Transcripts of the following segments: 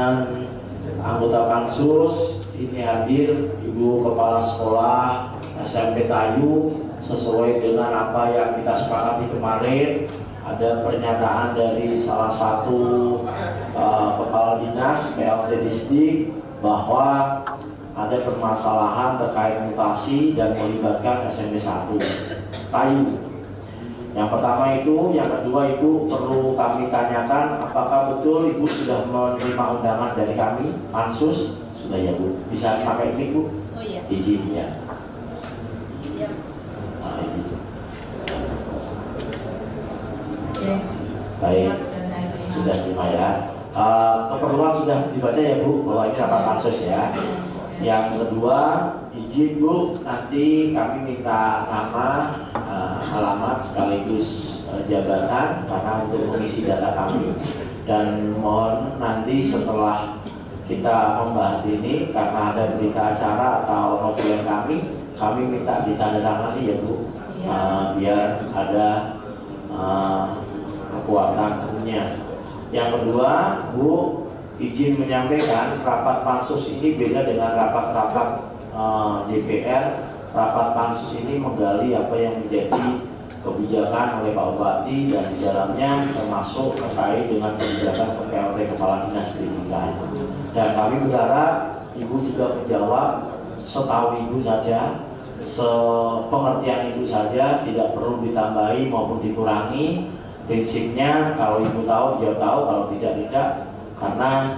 teman-teman anggota Pansus, ini hadir Ibu Kepala Sekolah SMP Tayu. Sesuai dengan apa yang kita sepakati kemarin, ada pernyataan dari salah satu kepala dinas PLT Distrik bahwa ada permasalahan terkait mutasi dan melibatkan SMP 1 Tayu. Yang pertama itu, yang kedua Ibu perlu kami tanyakan, apakah betul Ibu sudah menerima undangan dari kami Pansus? Sudah ya Bu, bisa pakai ini Bu? Oh iya. Izin ya. Siap. Nah, ini. Oke. Baik, sudah terima ya. Keperluan sudah dibaca ya Bu, bahwa ini rapat Pansus ya. Yang kedua, izin Bu, nanti kami minta nama, alamat sekaligus jabatan karena untuk mengisi data kami, dan mohon nanti setelah kita membahas ini karena ada berita acara atau notulen kami minta ditandatangani ya Bu, biar ada kekuatan hukumnya. Yang kedua Bu, izin menyampaikan rapat Pansus ini beda dengan rapat-rapat DPR. Rapat Pansus ini menggali apa yang menjadi kebijakan oleh Pak Bupati, dan di dalamnya termasuk terkait dengan kebijakan PLT Kepala Dinas Pendidikan. Dan kami berharap Ibu juga menjawab setahu Ibu saja, sepengertian Ibu saja, tidak perlu ditambahi maupun dikurangi. Prinsipnya kalau Ibu tahu, dia tahu, kalau tidak. Karena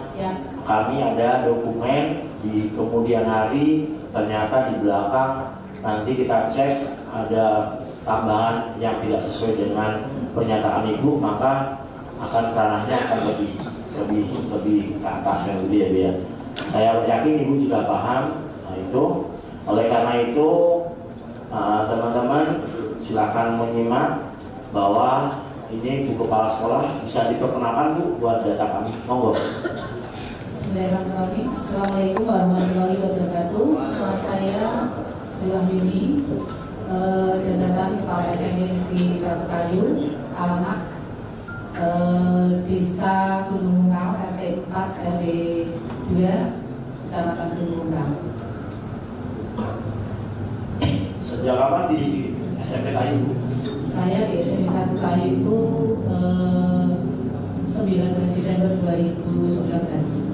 kami ada dokumen di kemudian hari, ternyata di belakang nanti kita cek ada tambahan yang tidak sesuai dengan pernyataan Ibu, maka akan ranahnya akan lebih ke atas kan gitu ya Bu ya. Saya yakin Ibu juga paham. Nah itu, oleh karena itu teman-teman silakan menyimak bahwa ini Bu Kepala Sekolah bisa diperkenalkan Bu buat data kami, monggo. Bismillahirrahmanirrahim. Assalamualaikum warahmatullahi wabarakatuh. Nama saya Sri Wahyuni, jabatan Kepala SMP Negeri 1 Tayu, alamat Desa Gunung Mungkal, RT 4 RW 2, Kecamatan Gunung Mungkal. Sejak kapan di SMP Tayu? Saya di SMP 1 Tayu itu 9 Desember 2019.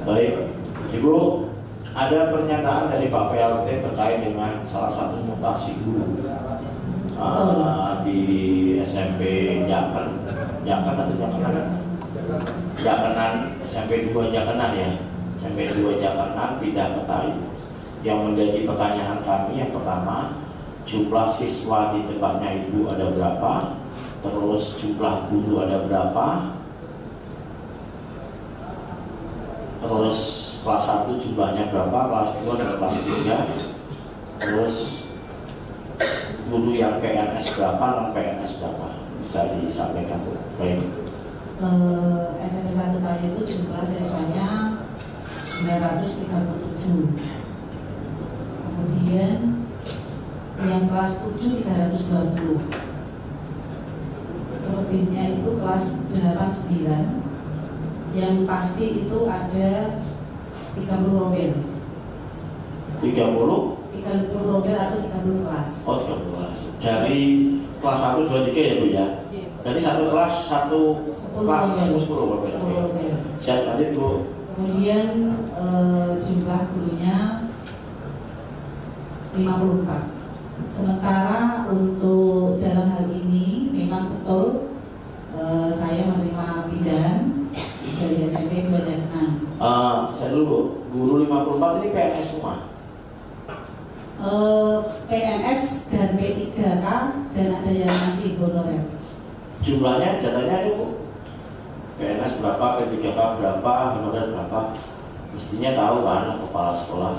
Baik, Ibu, ada pernyataan dari Pak PLT terkait dengan salah satu mutasi guru di SMP Jakenan, SMP 2 Jakenan ya, SMP 2 Jakenan pindah ke Tayu. Yang menjadi pertanyaan kami yang pertama, jumlah siswa di tempatnya Ibu ada berapa? Terus jumlah guru ada berapa? Terus kelas 1 jumlahnya berapa, kelas 2 dan kelas 3, terus guru yang PNS berapa, non PNS berapa, bisa disampaikan Bu? Baik. SMP 1 Tayu itu jumlah siswanya 937. Kemudian yang kelas 7 320. Selebihnya itu kelas 8 9. Yang pasti itu ada 30 robel. 30 robel atau 30 kelas. Oh, 30 kelas. Dari kelas 1, 2, 3 ya Bu ya? Jadi satu kelas, 10 robel. Siap lanjut Bu. Kemudian jumlah gurunya 54. Sementara untuk dalam hal ini memang betul saya menerima pindahan dari SMP 2 dan 6. Saya dulu Bu, guru 54 ini PNS semua? PNS dan P3K dan ada yang masih honorer. Jumlahnya datanya ada Bu? PNS berapa, P3K berapa, honorer berapa? Mestinya tahu kan kepala sekolah.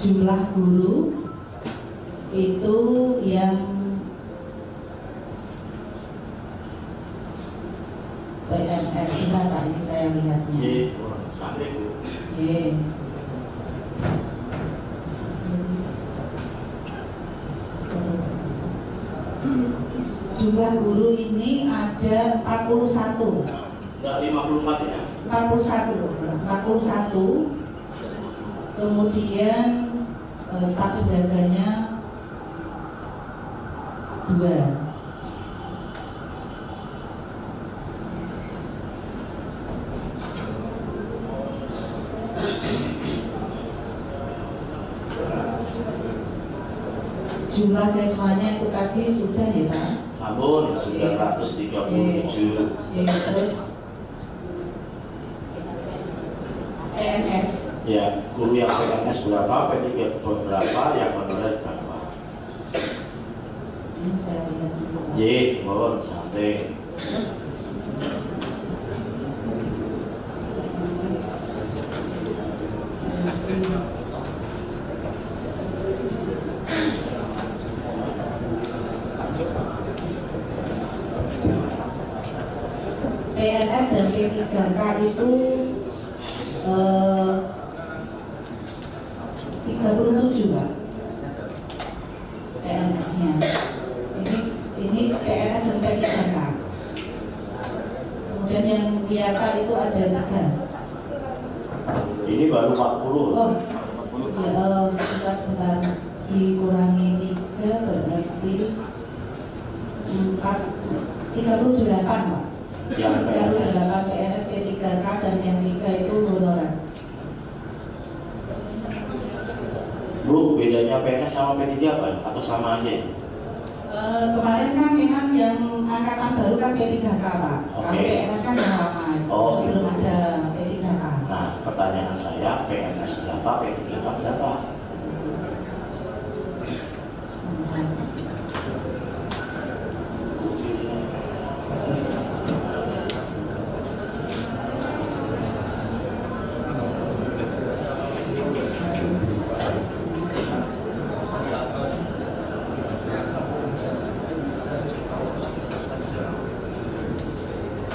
jumlah guru itu yang PNS berapa ini saya lihatnya. Jumlah guru ini ada 41. Enggak 54 ya? 41. Kemudian staf penjaganya 2. Jumlah siswanya itu tadi sudah ya Pak? Sampun 937. Terus PNS. Ya, guru yang PNS berapa, P3 berapa, yang honorer berapa? Ini saya lihat dulu. Mohon santai. PNS dan P3K itu 37 Pak PNS-nya. Ini PNS dan P3K. Kemudian yang biasa itu ada 3. Ini baru 40. Oh, ya, sebentar dikurangi 3 berarti 38 Pak. Yang PNS 38 PNS P3K dan yang 3 itu honorer. Bu, bedanya PNS sama P3 apa? Atau sama aja? Kemarin kan memang yang angkatan baru kan P3K Pak. Kalau PNS kan yang lama, sebelum ada P3K. Nah, pertanyaan saya, PNS berapa, P3K berapa?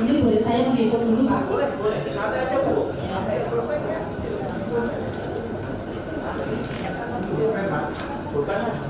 Ini boleh saya menghitung dulu Pak? Boleh, santai aja Bu. Bukan Mas.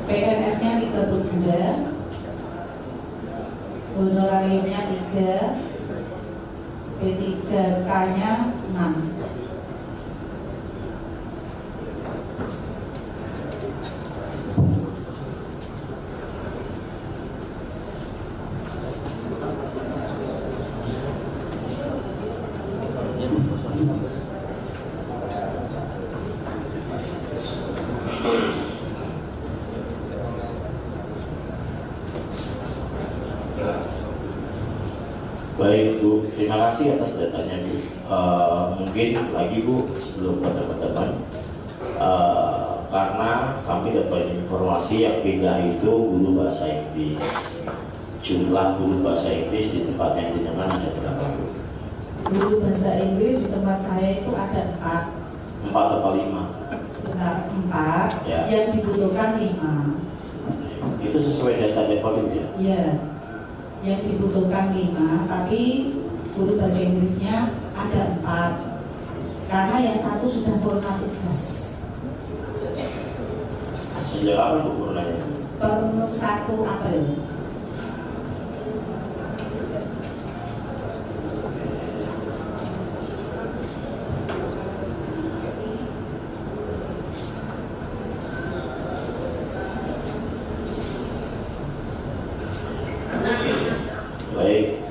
PNS-nya 32, honorariumnya 3, P3K-nya 6. Baik Bu, terima kasih atas datanya Bu. Mungkin lagi Bu sebelum ke teman-teman, karena kami dapat informasi yang pindah itu guru bahasa Inggris. Jumlah guru bahasa Inggris di tempat yang jenengan ada berapa Bu? Guru bahasa Inggris di tempat saya itu ada 4. 4 atau 5? Sekitar 4, ya. Yang dibutuhkan 5. Itu sesuai data deposit ya? Iya, yang dibutuhkan 5, tapi guru bahasa Inggrisnya ada 4, karena yang 1 sudah purna tugas. Sejak kapan Bu purnanya? Per 1 April. Baik,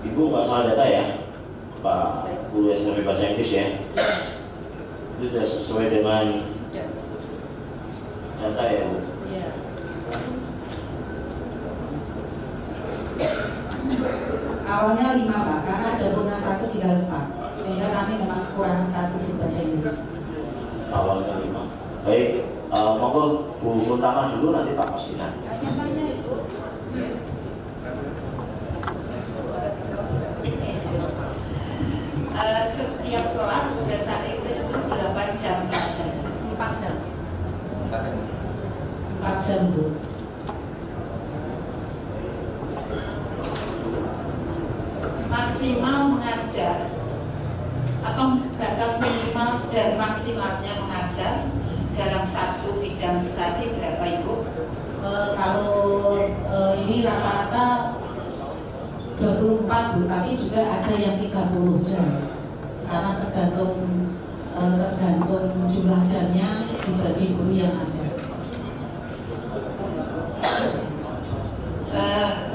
Ibu nggak salah data ya, Pak Guru SMP Bahasa Inggris ya? Itu sudah sesuai dengan data ya Bu? Iya. Awalnya 5 Pak, karena ada purna 1 tinggal 4, sehingga kami memang kurang 1 guru bahasa Inggris. Awalnya 5. Baik, monggo Bu Muntama dulu, nanti Pak Kosinan. Setiap kelas bahasa Inggris itu berapa jam belajar? 4 jam. 4 jam Bu. Maksimal mengajar atau batas minimal dan maksimalnya mengajar dalam satu bidang studi berapa Ibu? Kalau ini rata-rata 24 Bu, tapi juga ada yang 30 jam, karena tergantung jumlah jamnya dibagi guru yang ada.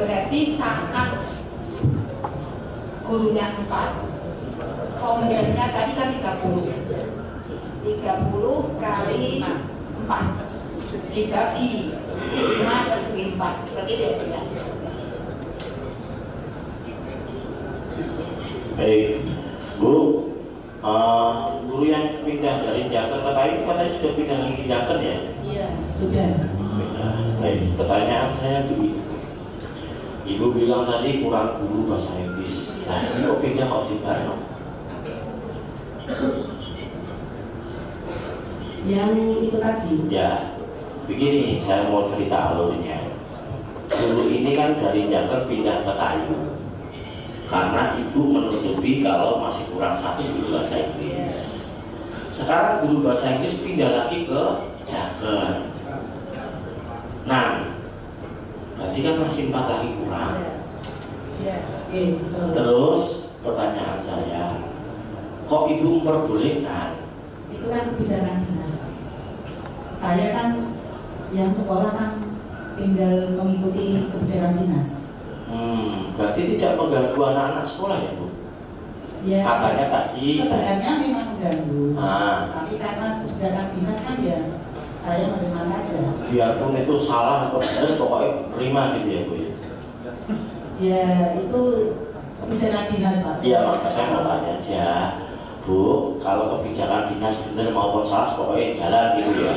Berarti saat gurunya 4, kombennya tadi kan 30 kali 4 dibagi 5 bagi 4, seperti itu ya. Baik, Bu, guru yang pindah dari Jakarta ke Kayu katanya sudah pindah lagi ke Jakarta ya? Iya, sudah. Baik, pertanyaan saya begini. Ibu bilang tadi kurang guru bahasa Inggris. Nah, ini kok pindah kok di Bandung? Yang itu tadi. Ya, begini, saya mau cerita alurnya. Guru ini kan dari Jakarta pindah ke Kayu karena ibu menutupi kalau masih kurang 1 guru bahasa Inggris. Sekarang guru bahasa Inggris pindah lagi ke Jakarta. Nah, berarti kan masih 4 lagi kurang. Ya, oke. Terus pertanyaan saya, kok ibu memperbolehkan? Itu kan kebijakan dinas. Saya kan yang sekolah kan tinggal mengikuti kebijakan dinas. Berarti tidak mengganggu anak-anak sekolah ya Bu? Ya, Katanya tadi sebenarnya memang mengganggu, Ah. tapi karena kebijakan dinas kan ya saya menerima saja. biarpun itu salah atau benar, pokoknya terima gitu ya Bu ya? Ya itu kebijakan dinas Pak. Iya, maka saya mau tanya aja Bu, kalau kebijakan dinas benar maupun salah pokoknya jalan gitu ya?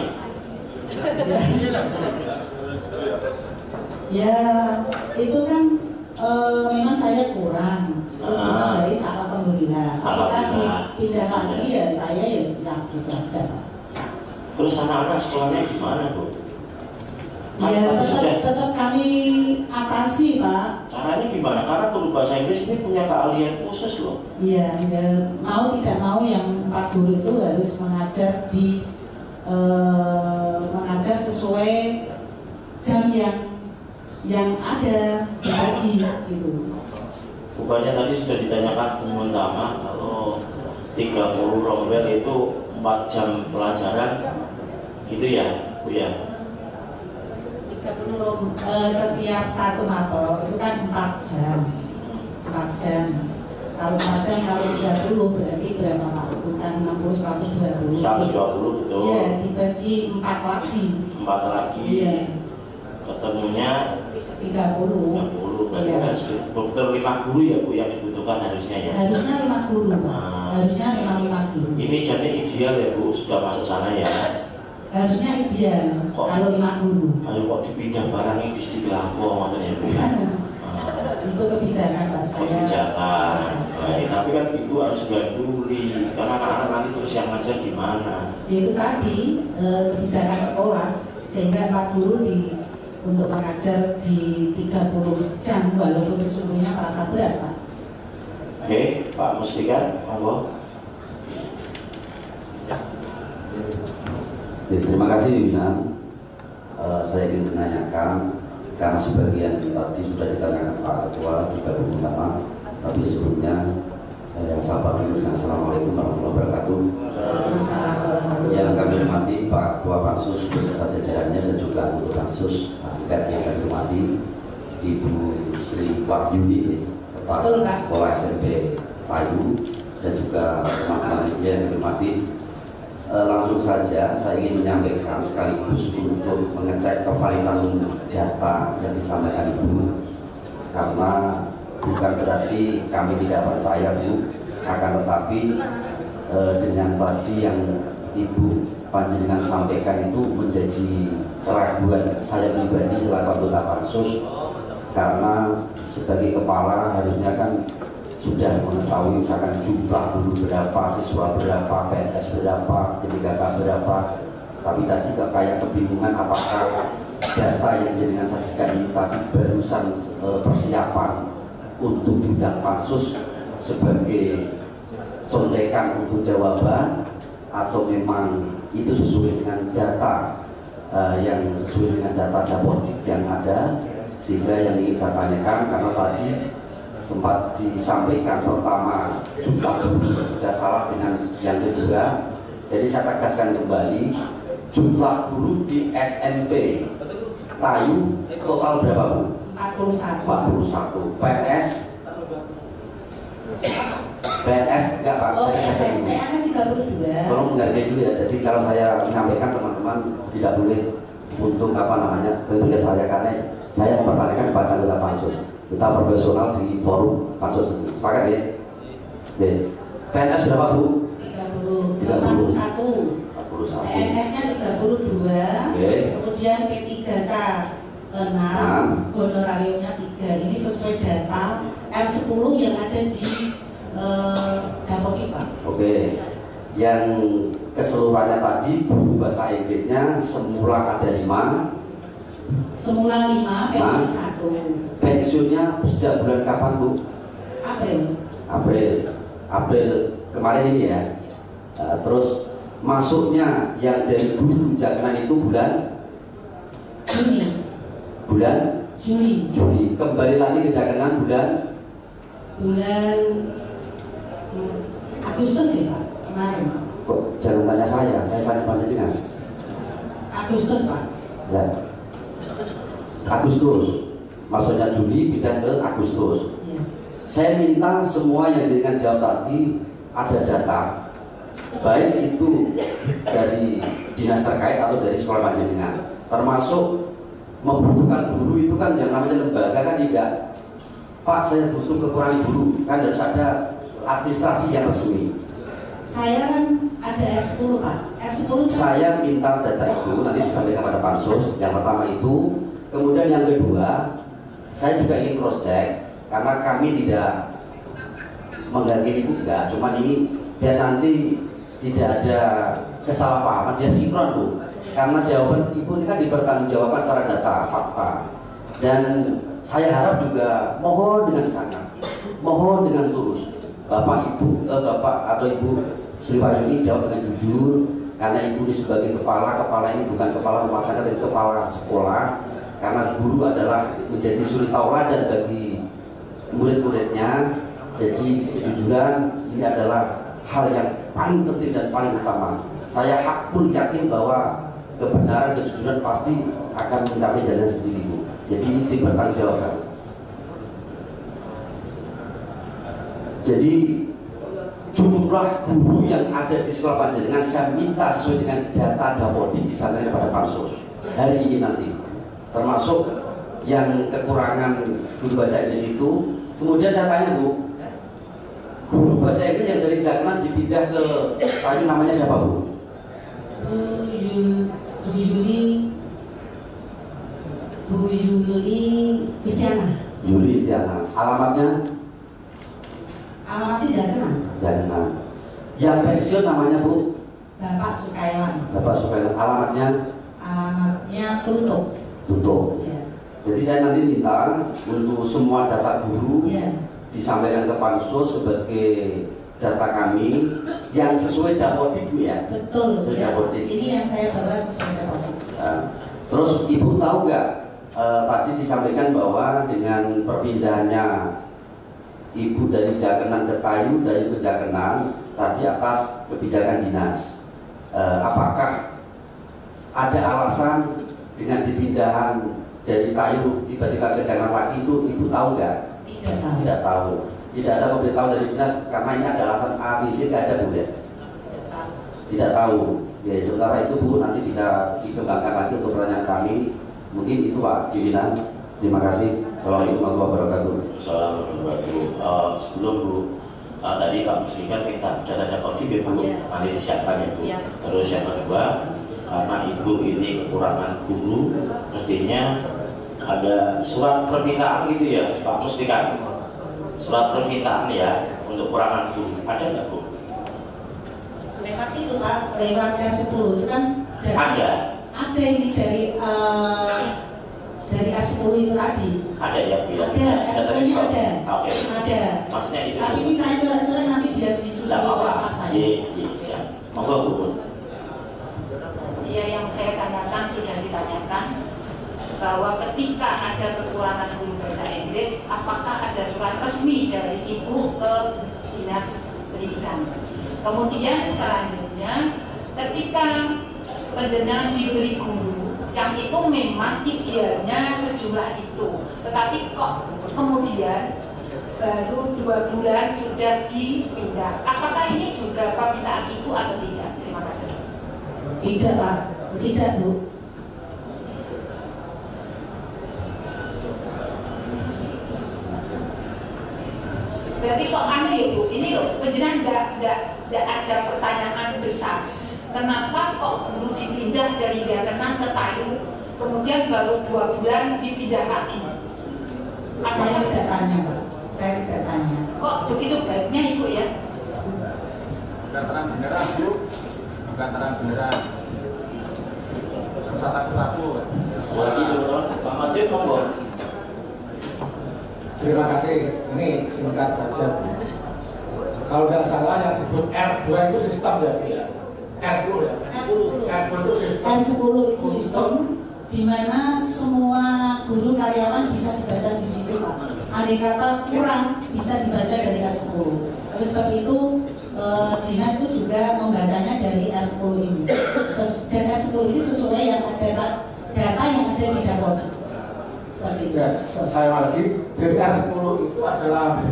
Ya itu kan memang saya kurang, terus memang dari saat alhamdulillah. Ketika dipindah lagi ya saya ya siap gitu aja Pak. Terus anak-anak sekolahnya gimana Bu? Ya tetap kami atasi Pak. Caranya gimana? Karena guru bahasa Inggris ini punya keahlian khusus loh. Iya, ya, mau tidak mau yang 4 guru itu harus mengajar di mengajar sesuai jam yang ada dibagi gitu. Bukannya tadi sudah ditanyakan teman-teman kalau 30 rombel itu 4 jam pelajaran gitu ya Bu ya? 30 setiap satu mapel itu kan 4 jam. 4 jam. Kalau 4 jam kalau 30 berarti berapa Pak? Bukan 60, 120. 120 betul. Iya, dibagi 4 lagi. 4 lagi. Iya. Ketemunya 30. berarti Iya. kan dokter 5 guru ya Bu yang dibutuhkan harusnya ya? Harusnya 5 guru Pak. Nah. Harusnya memang 5 guru. Ini jadi ideal ya Bu, sudah masuk sana ya? Harusnya ideal kalau 5 guru. Ayo kok dipindah barangnya di Siti Lampung maksudnya Bu? Untuk kebijakan Pak saya. Kebijakan. Baik, tapi kan Ibu harus peduli karena anak-anak nanti terus yang ngajar gimana? Itu tadi kebijakan sekolah sehingga 4 guru untuk mengajar di 30 jam walaupun sesungguhnya merasa berat Pak. Oke, Pak Mustika, monggo. Terima kasih Wina. Saya ingin menanyakan karena sebagian tadi sudah ditanyakan Pak Ketua juga beberapa, tapi sebelumnya saya sapa dulu dengan Assalamualaikum warahmatullahi wabarakatuh. Yang kami hormati Pak Ketua Pansus beserta jajarannya dan juga untuk Pansus angket yang kami hormati Ibu Sri Wahyuni, Kepala Sekolah SMP Payu, dan juga teman-teman yang kami hormati. Langsung saja saya ingin menyampaikan sekaligus untuk mengecek kevalidan data yang disampaikan Ibu, karena bukan berarti kami tidak percaya Bu, akan tetapi dengan tadi yang Ibu panjenengan sampaikan itu menjadi keraguan saya pribadi selaku anggota Pansus, karena sebagai kepala harusnya kan sudah mengetahui misalkan jumlah guru berapa, siswa berapa, PNS berapa, PDKK berapa, tapi tadi kayak kebingungan apakah data yang jenengan saksikan ini tadi barusan persiapan untuk diundang Pansus sebagai contekan untuk jawaban, atau memang itu sesuai dengan data yang sesuai dengan data dapodik yang ada, sehingga yang ingin saya tanyakan karena tadi sempat disampaikan pertama jumlah guru sudah salah dengan yang kedua, jadi saya tegaskan kembali jumlah guru di SMP Tayu total berapa Bu? 41. PNS enggak Pak? PNS 32. Tolong menghargai dulu ya, jadi kalau saya menyampaikan teman-teman tidak boleh untuk apa namanya bentuknya saya, karena saya mempertanyakan kepada anggota Pansus. Kita profesional di forum Pansus ini. Sepakat ya? PNS berapa Bu? 41. 41. PNS-nya 32. Kemudian P3K 6, honorariumnya 3. Ini sesuai data R10 yang ada di Dapodik Pak. Oke. Yang keseluruhannya tadi guru bahasa Inggrisnya semula ada 5. Semula 5, pensiun 1. Pensiunnya sejak bulan kapan Bu? April kemarin ini ya. Terus masuknya yang dari guru Jakenan itu bulan Juni. Kembali lagi ke Jakenan bulan Agustus ya Pak, kemarin. Kok jangan tanya saya tanya panjenengan. Agustus Pak. Ya. Agustus, maksudnya Juli pindah ke Agustus. Ya. Saya minta semua yang jenengan jawab tadi ada data, baik itu dari dinas terkait atau dari sekolah panjenengan, termasuk membutuhkan guru itu kan yang namanya lembaga kan tidak. Pak, saya butuh kekurangan guru, kan harus ada administrasi yang resmi. Saya kan ada S10 Pak. S10 saya minta data itu nanti disampaikan pada Pansus. Yang pertama itu. Kemudian yang kedua, saya juga ingin cross check karena kami tidak menghargai itu enggak, cuman ini biar nanti tidak ada kesalahpahaman, dia sinkron Bu. Karena jawaban Ibu ini kan dipertanggungjawabkan secara data, fakta. Dan saya harap juga mohon dengan sangat, mohon dengan tulus, Bapak Ibu atau Ibu Sri Wahyuni jawab dengan jujur, karena ibu ini sebagai kepala ini bukan kepala rumah tangga tapi kepala sekolah, karena guru adalah menjadi suri tauladan bagi murid-muridnya. Jadi kejujuran ini adalah hal yang paling penting dan paling utama. Saya hakul yakin bahwa kebenaran dan kejujuran pasti akan mencapai jalan sendiri, Bu. Jadi ini dipertanggungjawabkan. Jadi jumlah guru yang ada di sekolah panjenengan saya minta sesuai dengan data Dapodik disampaikan pada Pansus hari ini nanti, termasuk yang kekurangan guru bahasa Inggris itu. Kemudian saya tanya, Bu, guru bahasa Inggris yang dari Jakarta dipindah ke Kayu namanya siapa, Bu? Bu Yuli Istiana. Yuli Istiana. Alamatnya? Alamatnya Jangan. Yang pensiun namanya, Bu? Bapak Sukailan. Bapak Sukailan. Alamatnya? Alamatnya Tutup. Ya. Jadi saya nanti minta untuk semua data guru disampaikan ke Pansus sebagai data kami yang sesuai Dapodik, Bu, ya. Betul. Sesuai Dapodik. Ini yang saya bawa sesuai Dapodik. Terus Ibu tahu nggak? Tadi disampaikan bahwa dengan perpindahannya Ibu dari Jakenan ke Tayu, dari ke Jakenan tadi atas kebijakan dinas. Apakah ada alasan dengan dipindahan dari Tayu tiba-tiba ke Jakenan lagi itu Ibu tahu nggak? Tidak tahu. Tidak ada pemberitahuan dari dinas karena ini ada alasan A, B, C, nggak ada, Bu, ya? Tidak tahu. Ya, sementara itu, Bu, nanti bisa dikembangkan lagi untuk pertanyaan kami. Mungkin itu, Pak pimpinan. Terima kasih. Assalamualaikum warahmatullahi wabarakatuh. Assalamualaikum warahmatullahi wabarakatuh. Sebelum Bu, tadi Kak Muslimat minta data Dapodik, Bu, nanti disiapkan, ya, Bu. Terus yang kedua, karena Ibu ini kekurangan guru, mestinya ada surat permintaan gitu ya, Pak Muslimat. Surat permintaan ya untuk kekurangan guru. Ada nggak, Bu? Lewat itu, Pak, lewat S10 itu kan ada ini dari A10 itu tadi. Ada ya, Bu, ya? Ada, S10-nya ada. Oke. Ada. Maksudnya itu. Tapi ini saya coret-coret nanti biar disuruh oleh staf saya. Iya, siap. Monggo, Bu. Ya, yang saya tanyakan sudah ditanyakan bahwa ketika ada kekurangan guru bahasa Inggris, apakah ada surat resmi dari Ibu ke Dinas Pendidikan? Kemudian selanjutnya, ketika panjenengan diberi guru yang itu memang idealnya sejumlah itu, tetapi kok kemudian baru 2 bulan sudah dipindah. Apakah ini juga permintaan Ibu atau tidak? Terima kasih. Tidak, Pak. Tidak, Bu. Berarti kok aneh, Bu? Ini loh, panjenengan tidak ada pertanyaan besar. Kenapa kok guru dipindah dari Jakenan ke Tayu, kemudian baru 2 bulan dipindah lagi? Saya tidak tanya, Pak. Saya tidak tanya. Kok begitu baiknya, Ibu, ya? Bukan terang beneran, Bu. Bukan terang beneran. Susah takut-takut. Lagi dulu, Pak Mati, monggo. Terima kasih. Ini singkat saja. Kalau nggak salah yang disebut R2 itu sistem ya, Bu, ya? R10 ya? R10 itu sistem. R10 itu sistem di mana semua guru karyawan bisa dibaca di situ, Pak. Andai kata kurang bisa dibaca dari R10. Oleh sebab itu dinas itu juga membacanya dari R10 ini. Dan R10 ini sesuai yang ada data yang ada di Dapodik. Ya, saya lagi. Jadi R10 itu adalah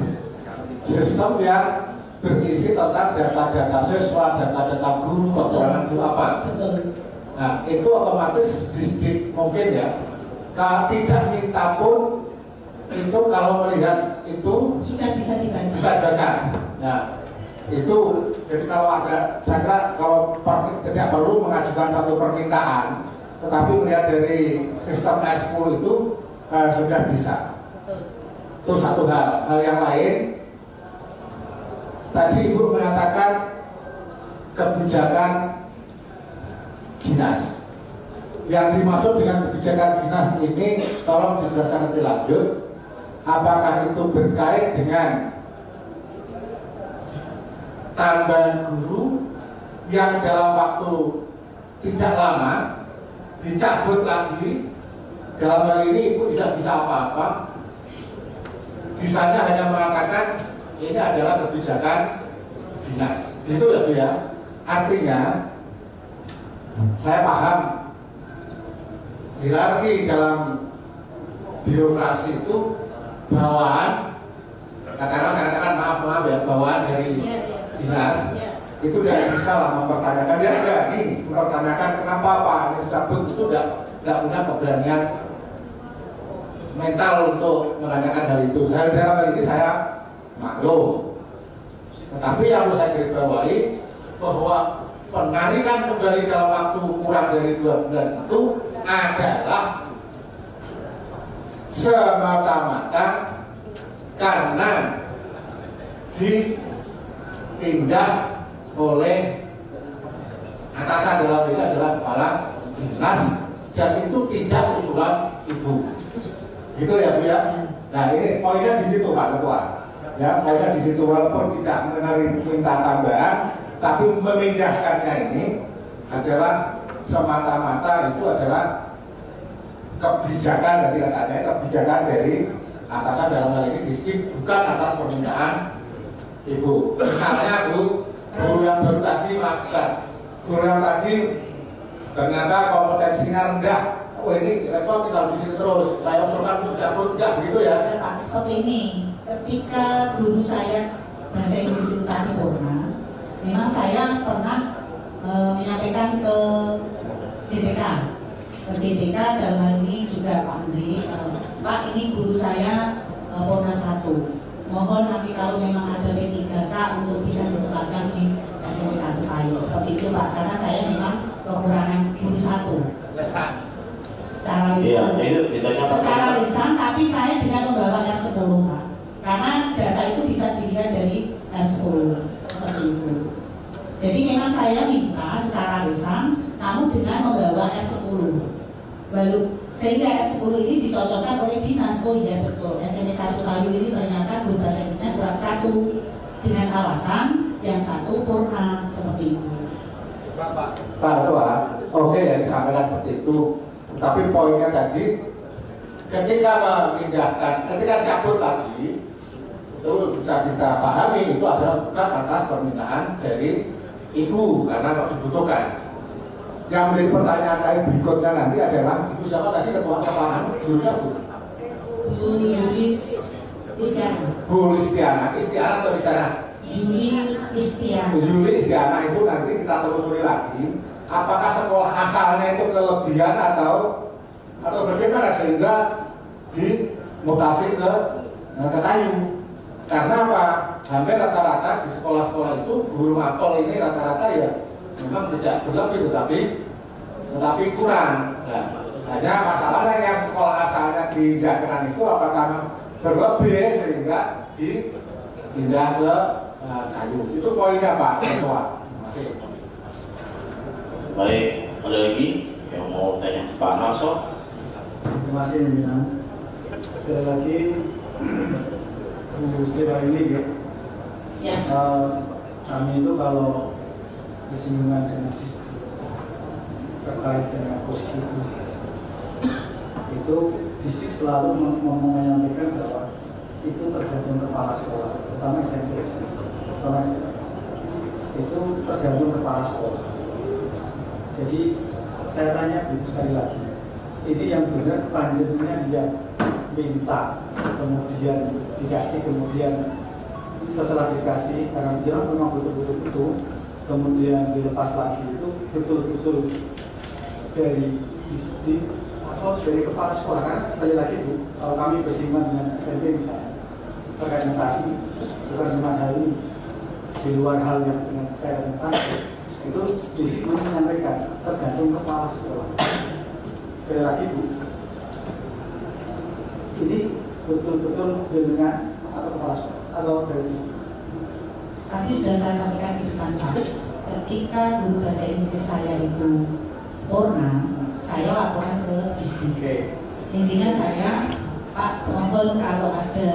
sistem yang berisi tentang data-data siswa, data-data guru, kekurangan guru apa. Betul. Nah, itu otomatis mungkin ya, tidak minta pun itu kalau melihat itu Sudah bisa dibaca. bisa dibaca. Nah, itu jadi kalau ada, saya kira kalau tidak perlu mengajukan satu permintaan, tetapi melihat dari sistem R10 itu sudah bisa. Betul. Itu satu hal. Hal yang lain, tadi Ibu mengatakan kebijakan dinas. Yang dimaksud dengan kebijakan dinas ini, tolong dijelaskan lebih lanjut. Apakah itu berkait dengan tambahan guru yang dalam waktu tidak lama dicabut lagi. Dalam hal ini ibu tidak bisa apa-apa, bisanya hanya mengatakan ini adalah kebijakan dinas. Itu ya Bu ya. Artinya saya paham hierarki dalam birokrasi itu bawaan, karena saya katakan maaf ya, bawaan dari dinas itu tidak bisa lah mempertanyakan, dia berani mempertanyakan kenapa Pak Anies cabut, itu tidak punya keberanian mental untuk menanyakan hal itu. Dalam hal ini saya maklum, tetapi yang harus saya garisbawahi bahwa penarikan kembali dalam waktu kurang dari 2 bulan itu adalah semata-mata karena dipindah oleh atasan, dalam ini adalah kepala dinas, dan itu tidak usulan ibu. Gitu ya Bu ya. Nah ini poinnya di situ Pak Ketua. Ya, poinnya di situ, walaupun tidak menerima minta tambahan, tapi memindahkannya ini adalah semata-mata itu adalah kebijakan dari katanya, kebijakan dari atasan, dalam hal ini distrik, bukan atas permintaan ibu. Misalnya Bu, guru yang baru tadi, maafkan, guru yang tadi ternyata kompetensinya rendah. Oh ini level tinggal di sini terus, saya usulkan untuk cabut, enggak begitu ya? Pak, seperti ini, ketika guru saya bahasa Inggris itu tadi Purna, memang saya pernah menyampaikan ke DPK dalam hal ini juga Pak Menteri, Pak ini guru saya Purna 1, mohon nanti kalau memang ada P3K untuk bisa ditempatkan di SMP 1 Payu, seperti itu Pak, karena saya memang kekurangan guru 1 secara lisan, secara lisan, tapi saya dengan membawa R10 Pak, karena data itu bisa dilihat dari R10 seperti itu. Jadi memang saya minta secara lisan, namun dengan membawa R10, lalu sehingga R10 ini dicocokkan oleh dinas. Oh iya betul, SMP 1 Payu ini ternyata guru bahasa Inggrisnya kurang 1, dengan alasan yang 1 Purna, seperti itu. Pak Ketua, oke yang disampaikan seperti itu. Tapi poinnya tadi, ketika memindahkan, ketika cabut lagi, itu bisa kita pahami itu adalah bukan atas permintaan dari ibu karena dibutuhkan. Yang menjadi pertanyaan saya berikutnya nanti adalah ibu siapa tadi ketua kepala gurunya Bu? Bu Yulis Istiana. Bu Istiana, Istiana atau Istiana? Yuli Istiana itu nanti kita telusuri lagi. Apakah sekolah asalnya itu kelebihan atau bagaimana sehingga dimutasi ke Kayu? Karena apa? Hampir rata-rata di sekolah-sekolah itu guru makol ini rata-rata ya memang tidak berlebih tetapi kurang. Nah, hanya masalahnya yang sekolah asalnya di Jakenan itu apakah berlebih sehingga dipindah ke Kayu? Itu poinnya Pak Ketua. Masih. Baik, ada lagi yang mau tanya Pak Naso? Terima kasih Pimpinan. Sekali lagi Bu Sri ini kami itu kalau bersinggungan dengan distrik terkait dengan posisi guru itu distrik selalu menyampaikan bahwa itu tergantung kepala sekolah, terutama SMP, itu tergantung kepala sekolah. Jadi saya tanya Bu sekali lagi, ini yang benar panjenengan yang minta, kemudian dikasih, kemudian setelah dikasih karena dia memang betul-betul itu, kemudian dilepas lagi itu betul-betul dari distrik atau dari kepala sekolah? Karena sekali lagi Bu, kalau kami bersinggungan dengan SMP misalnya terkait mutasi, bukan cuma hal ini, di luar hal yang dengan kayak mutasi itu distrik menyampaikan tergantung kepala sekolah. Sekali lagi Bu, ini betul-betul dengan atau kepala sekolah atau dari distrik? Tadi sudah saya sampaikan di depan Pak, ketika guru bahasa Inggris saya itu Purna, saya laporan ke distrik. Intinya saya, Pak, mohon kalau ada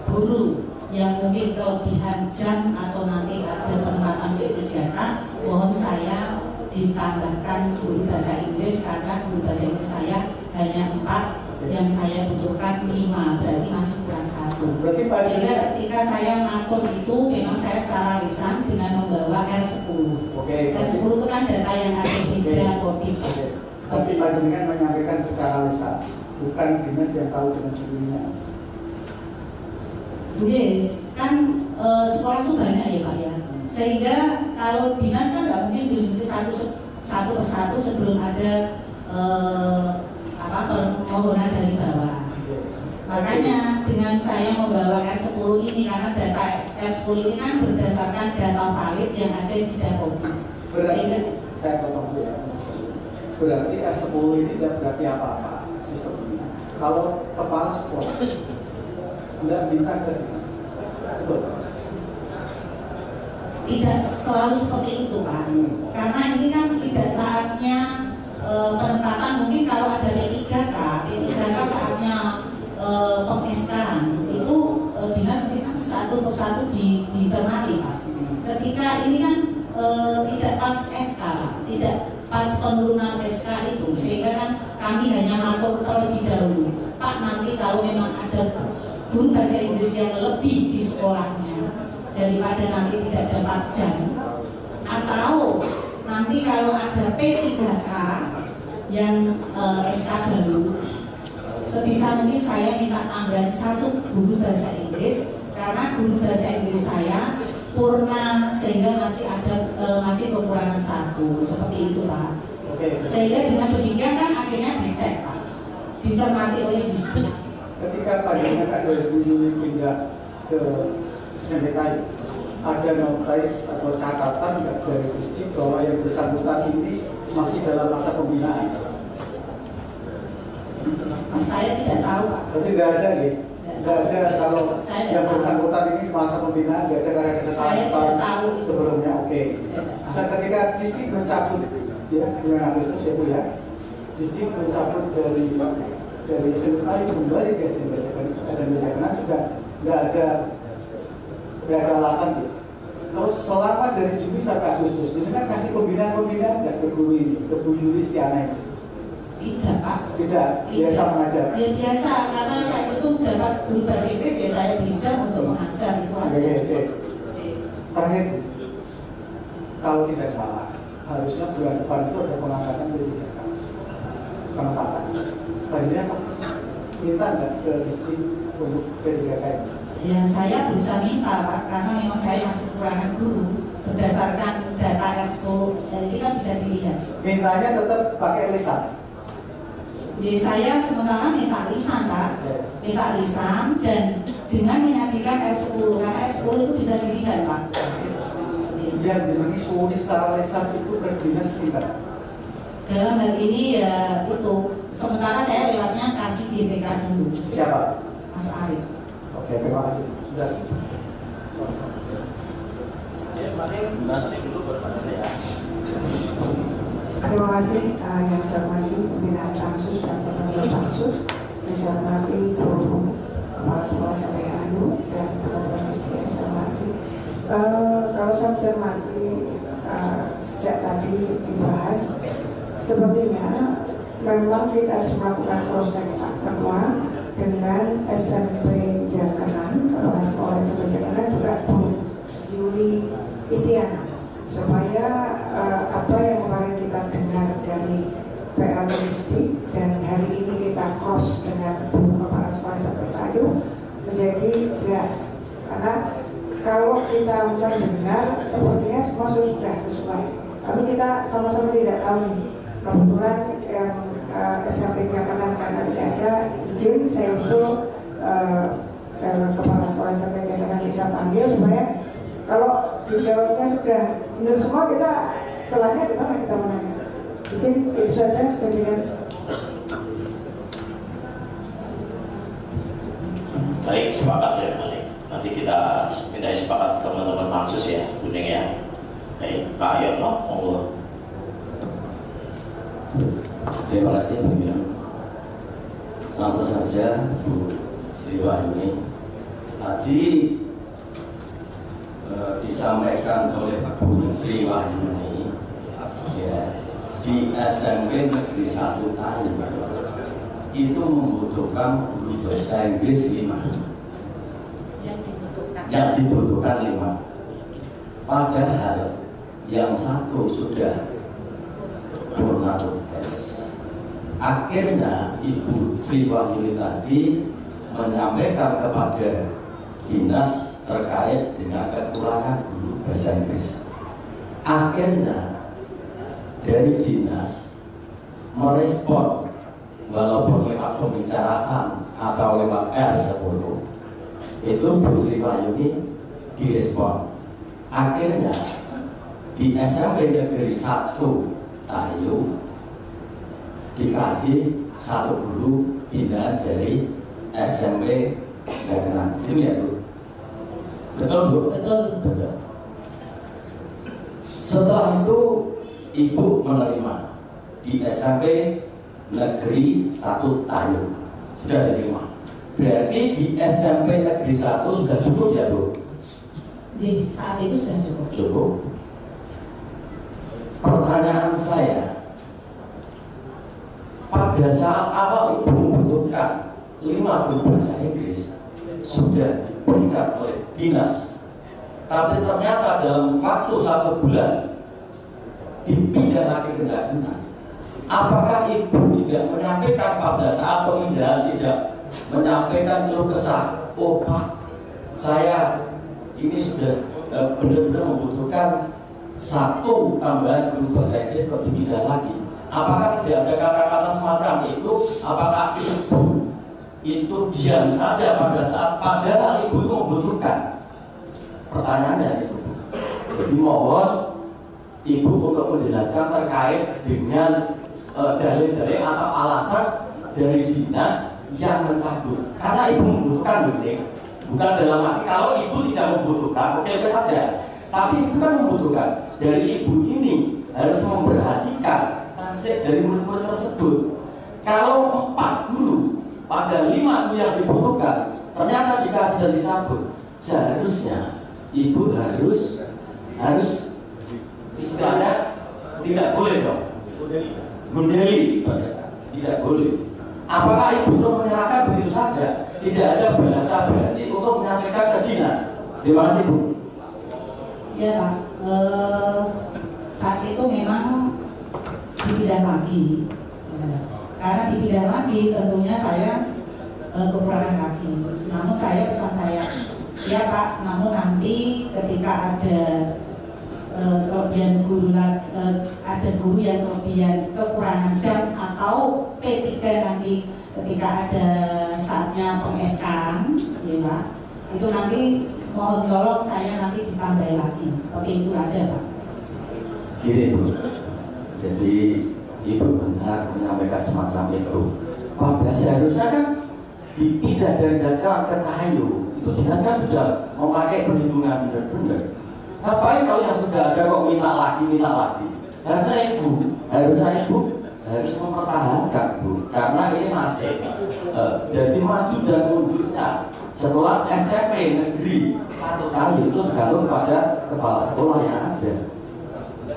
guru yang mungkin kelebihan jam atau nanti ada penempatan P3K ternyata mohon saya ditambahkan guru bahasa Inggris karena guru bahasa Inggris saya hanya 4, yang saya butuhkan 5, berarti masih kurang 1. Sehingga ketika saya ngatur itu memang saya secara lisan dengan membawa R10. R10 itu kan data yang ada di Dapodik. Tapi panjenengan menyampaikan secara lisan, bukan dinas yang tahu dengan sendirinya. Yes, kan sekolah itu banyak ya Pak ya. Sehingga kalau dinas kan nggak mungkin dilindungi satu persatu sebelum ada permohonan dari bawah. Makanya dengan saya membawa R10 ini karena data R10 ini kan berdasarkan data valid yang ada di Dapodik. Berarti saya potong dulu ya. Berarti R10 ini tidak berarti apa-apa sistemnya. Kalau kepala sekolah tidak minta ke dinas, betul? Tidak selalu seperti itu Pak. Karena ini kan tidak saatnya penempatan. Mungkin kalau ada P3K saatnya peng-SK-an itu dinas mungkin kan satu persatu dicermati Pak. Ketika ini kan tidak pas SK, tidak pas penurunan SK itu, sehingga kan kami hanya ngatur terlebih dahulu. Pak, nanti kalau memang ada guru bahasa Inggris yang lebih di sekolahnya daripada nanti tidak dapat jam, atau nanti kalau ada P3K yang SK baru, sebisa mungkin saya minta tambahan 1 guru bahasa Inggris karena guru bahasa Inggris saya purna sehingga masih ada masih kekurangan 1 seperti itu Pak. Sehingga dengan demikian kan akhirnya dicek Pak, dicermati oleh distrik. Ketika panjenengan ada guru pindah ke SMPK, ada notis atau catatan dari distrik bahwa yang bersangkutan ini masih dalam masa pembinaan? Saya tidak tahu Pak. Berarti tidak ada ya? Tidak ada kalau yang bersangkutan ini masa pembinaan, tidak ada karena ada kesalahan sebelumnya. Saya ketika distrik mencabut ya bulan Agustus ya Bu ya, distrik mencabut dari SMK itu kembali ke SMP Jakarta juga tidak ada alasan Bu. Terus selama dari Juni sampai Agustus ini kan kasih pembinaan nggak ke Bu Yuli Stiana? Tidak Pak. Tidak, biasa mengajar. Ya biasa, karena saya itu dapat guru bahasa Inggris ya saya belajar untuk mengajar itu aja. Terakhir, kalau tidak salah, harusnya bulan depan itu ada pengangkatan P3K, penempatan. Banyak minta nggak ke distrik untuk P3K ini? Ya saya berusaha minta Pak, karena memang saya masih kekurangan guru berdasarkan data ekspor, jadi kan bisa dilihat. Mintanya tetap pakai lisan. Jadi saya sementara minta lisan Pak, minta lisan dan dengan menyajikan S10, karena S10 itu bisa dilihat Pak. Yang jadi suuni secara lisan itu berdinas singkat. Dalam hal ini ya itu, sementara saya lewatnya kasih DPK dulu. Siapa? Mas Arif. Oke, terima kasih. Sudah. Terima kasih yang saya hormati pimpinan Pansus dan teman-teman Pansus, yang saya hormati Guru Kepala Sekolah SMPAU dan teman-teman media yang saya hormati. Kalau saya cermati sejak tadi dibahas, sepertinya memang kita harus melakukan cross-check Pak Ketua dengan SMP Jakanan, Kepala Sekolah SMP Jakanan juga Bu Yuli Istiana, supaya apa yang kemarin kita dengar dari PL Logistik dan hari ini kita cross dengan Bu Kepala Sekolah SMPAU menjadi jelas. Karena kalau kita mendengar sepertinya semua sudah sesuai, tapi kita sama-sama tidak tahu nih. Kebetulan yang SMP Jakanan karena tidak ada izin, saya usul Kepala Sekolah SMP Jakanan bisa panggil supaya kalau dijawabnya sudah benar semua, kita celahnya di mana kita menanya. Izin itu saja pimpinan. Baik, sepakat saya balik. Nanti kita minta sepakat teman-teman Pansus ya, kuning ya. Baik, Pak Yono, monggo. Terima kasih pimpinan. Langsung saja Bu Sri Wahyuni. Tadi di disampaikan oleh Pak Guru Sri Wahyuni ya, di SMP Negeri 1 Tayu itu membutuhkan guru bahasa Inggris 5 yang dibutuhkan 5, padahal yang satu sudah purna tugas. Akhirnya Ibu Sri Wahyuni tadi menyampaikan kepada dinas terkait dengan kekurangan guru bahasa Inggris. Akhirnya dari dinas merespon, walaupun lewat pembicaraan atau lewat R10, itu Bu Sri Wahyuni direspon. Akhirnya di SMP Negeri 1 Tayu dikasih 1 guru pindahan dari SMP Gagenan. Itu ya Bu? Betul Bu? Betul. Betul. Setelah itu Ibu menerima di SMP Negeri 1 Tayu, sudah diterima. Berarti di SMP Negeri 1 sudah cukup ya Bu? Jadi saat itu sudah cukup. Cukup. Pertanyaan saya, pada saat awal Ibu membutuhkan 5 guru bahasa Inggris sudah diberikan oleh dinas, tapi ternyata dalam waktu 1 bulan dipindah lagi ke Gagenan. Apakah Ibu tidak menyampaikan pada saat pemindahan, tidak menyampaikan keluh kesah, oh Pak, saya ini sudah benar-benar membutuhkan 1 tambahan guru bahasa Inggris kok dipindah lagi? Apakah tidak ada kata-kata semacam itu? Apakah Ibu itu diam saja pada saat padahal Ibu itu membutuhkan? Pertanyaannya itu. Jadi mohon Ibu untuk menjelaskan terkait dengan dalil-dalil atau alasan dari dinas yang mencabut. Karena Ibu membutuhkan ini, bukan dalam arti kalau Ibu tidak membutuhkan, oke saja. Tapi Ibu kan membutuhkan. Dari Ibu ini harus memperhatikan nasib dari murid-murid tersebut. Kalau 4 guru pada 5 guru yang dibutuhkan ternyata dikasih dan dicabut, seharusnya Ibu harus istilahnya tidak boleh dong gundeli, tidak boleh. Apakah Ibu itu menyerahkan begitu saja, tidak ada basa-basi untuk menyampaikan ke dinas? Terima kasih Bu. Ya Pak, saat itu memang dipindah lagi ya. Karena dipindah lagi tentunya saya kekurangan lagi. Namun saya pesan saya, siap Pak, namun nanti ketika ada kelebihan guru, ada guru yang kelebihan kekurangan jam atau P3 nanti ketika ada saatnya peng-SK-an ya Pak, itu nanti mohon tolong saya nanti ditambah lagi, seperti itu aja Pak. Gini Bu, jadi Ibu benar menyampaikan semacam itu. Pada seharusnya kan dipindah dari Gagenan ke Tayu, itu dinas kan sudah memakai perhitungan benar-benar. Ngapain kalau yang sudah ada kok minta lagi? Harusnya Ibu harus mempertahankan Bu, karena ini masih jadi maju dan mundurnya sekolah SMP Negeri 1 Tayu itu tergantung pada kepala sekolah yang ada.